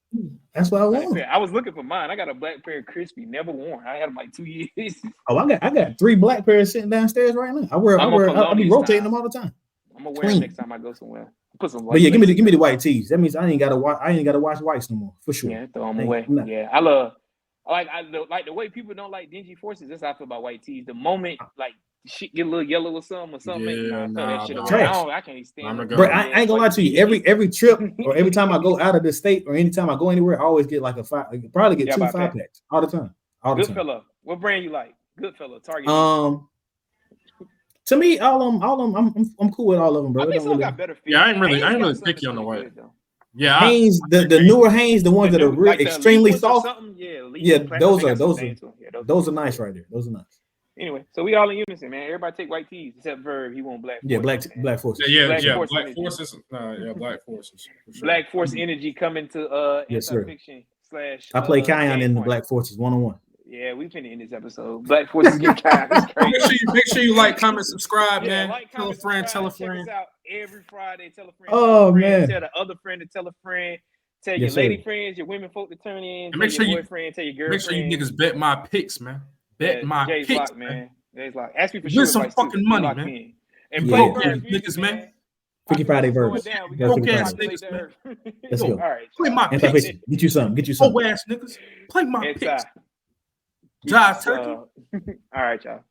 That's what I want. I was looking for mine. I got a black pair of crispy, never worn. I had them like 2 years. Oh, I got 3 black pairs sitting downstairs right now. I'll be rotating them all the time. I'm gonna wear them next time I go somewhere. Put some. But yeah, give me the white tees. That means I ain't gotta watch whites no more for sure. Yeah, throw them away. Yeah, I like the way people don't like dingy forces. That's how I feel about white tees. The moment like shit get a little yellow or something, throw that shit away. I can't stand it. Bro, I ain't gonna lie to you. Every trip or every time I go out of the state or anytime I go anywhere, I always get like a 5. Probably get 2 5-packs all the time. Goodfella. What brand you like? Goodfella. Target. To me, all of them, I'm cool with all of them, bro. I think some got better fit. Yeah, I ain't really picky on the white. Yeah, Hanes, the newer Hanes, the ones that are really extremely soft. Yeah, those are nice right there. Those are nice. Anyway, so we all in unison, man. Everybody take white tees except Verb. He want black. Yeah, black forces. Black forces. Black forces. Sure. Black force energy coming to yes, sir. Fiction / I play Kion in the Black Forces 1-on-1. Yeah, we finna end this episode. Black forces get Kion. It's crazy. Make sure you like, comment, subscribe, man. Like, tell a friend. Check us out every Friday. Tell a friend. Oh man. Tell the other friend to tell a friend. Tell your lady friends, your women folk to turn in. And make sure your boyfriend, tell your girlfriend. Make sure you niggas bet my picks, man. Bet my Jay's picks, locked, man. Jay's locked. Ask me for sure. Some fucking money, man. And play niggas, man. Freaky Friday verbs. Broke ass niggas, man. Let's go. All right. Play my picks. Get you some. Oh ass niggas. Play my picks. Jive turkey. All right, y'all.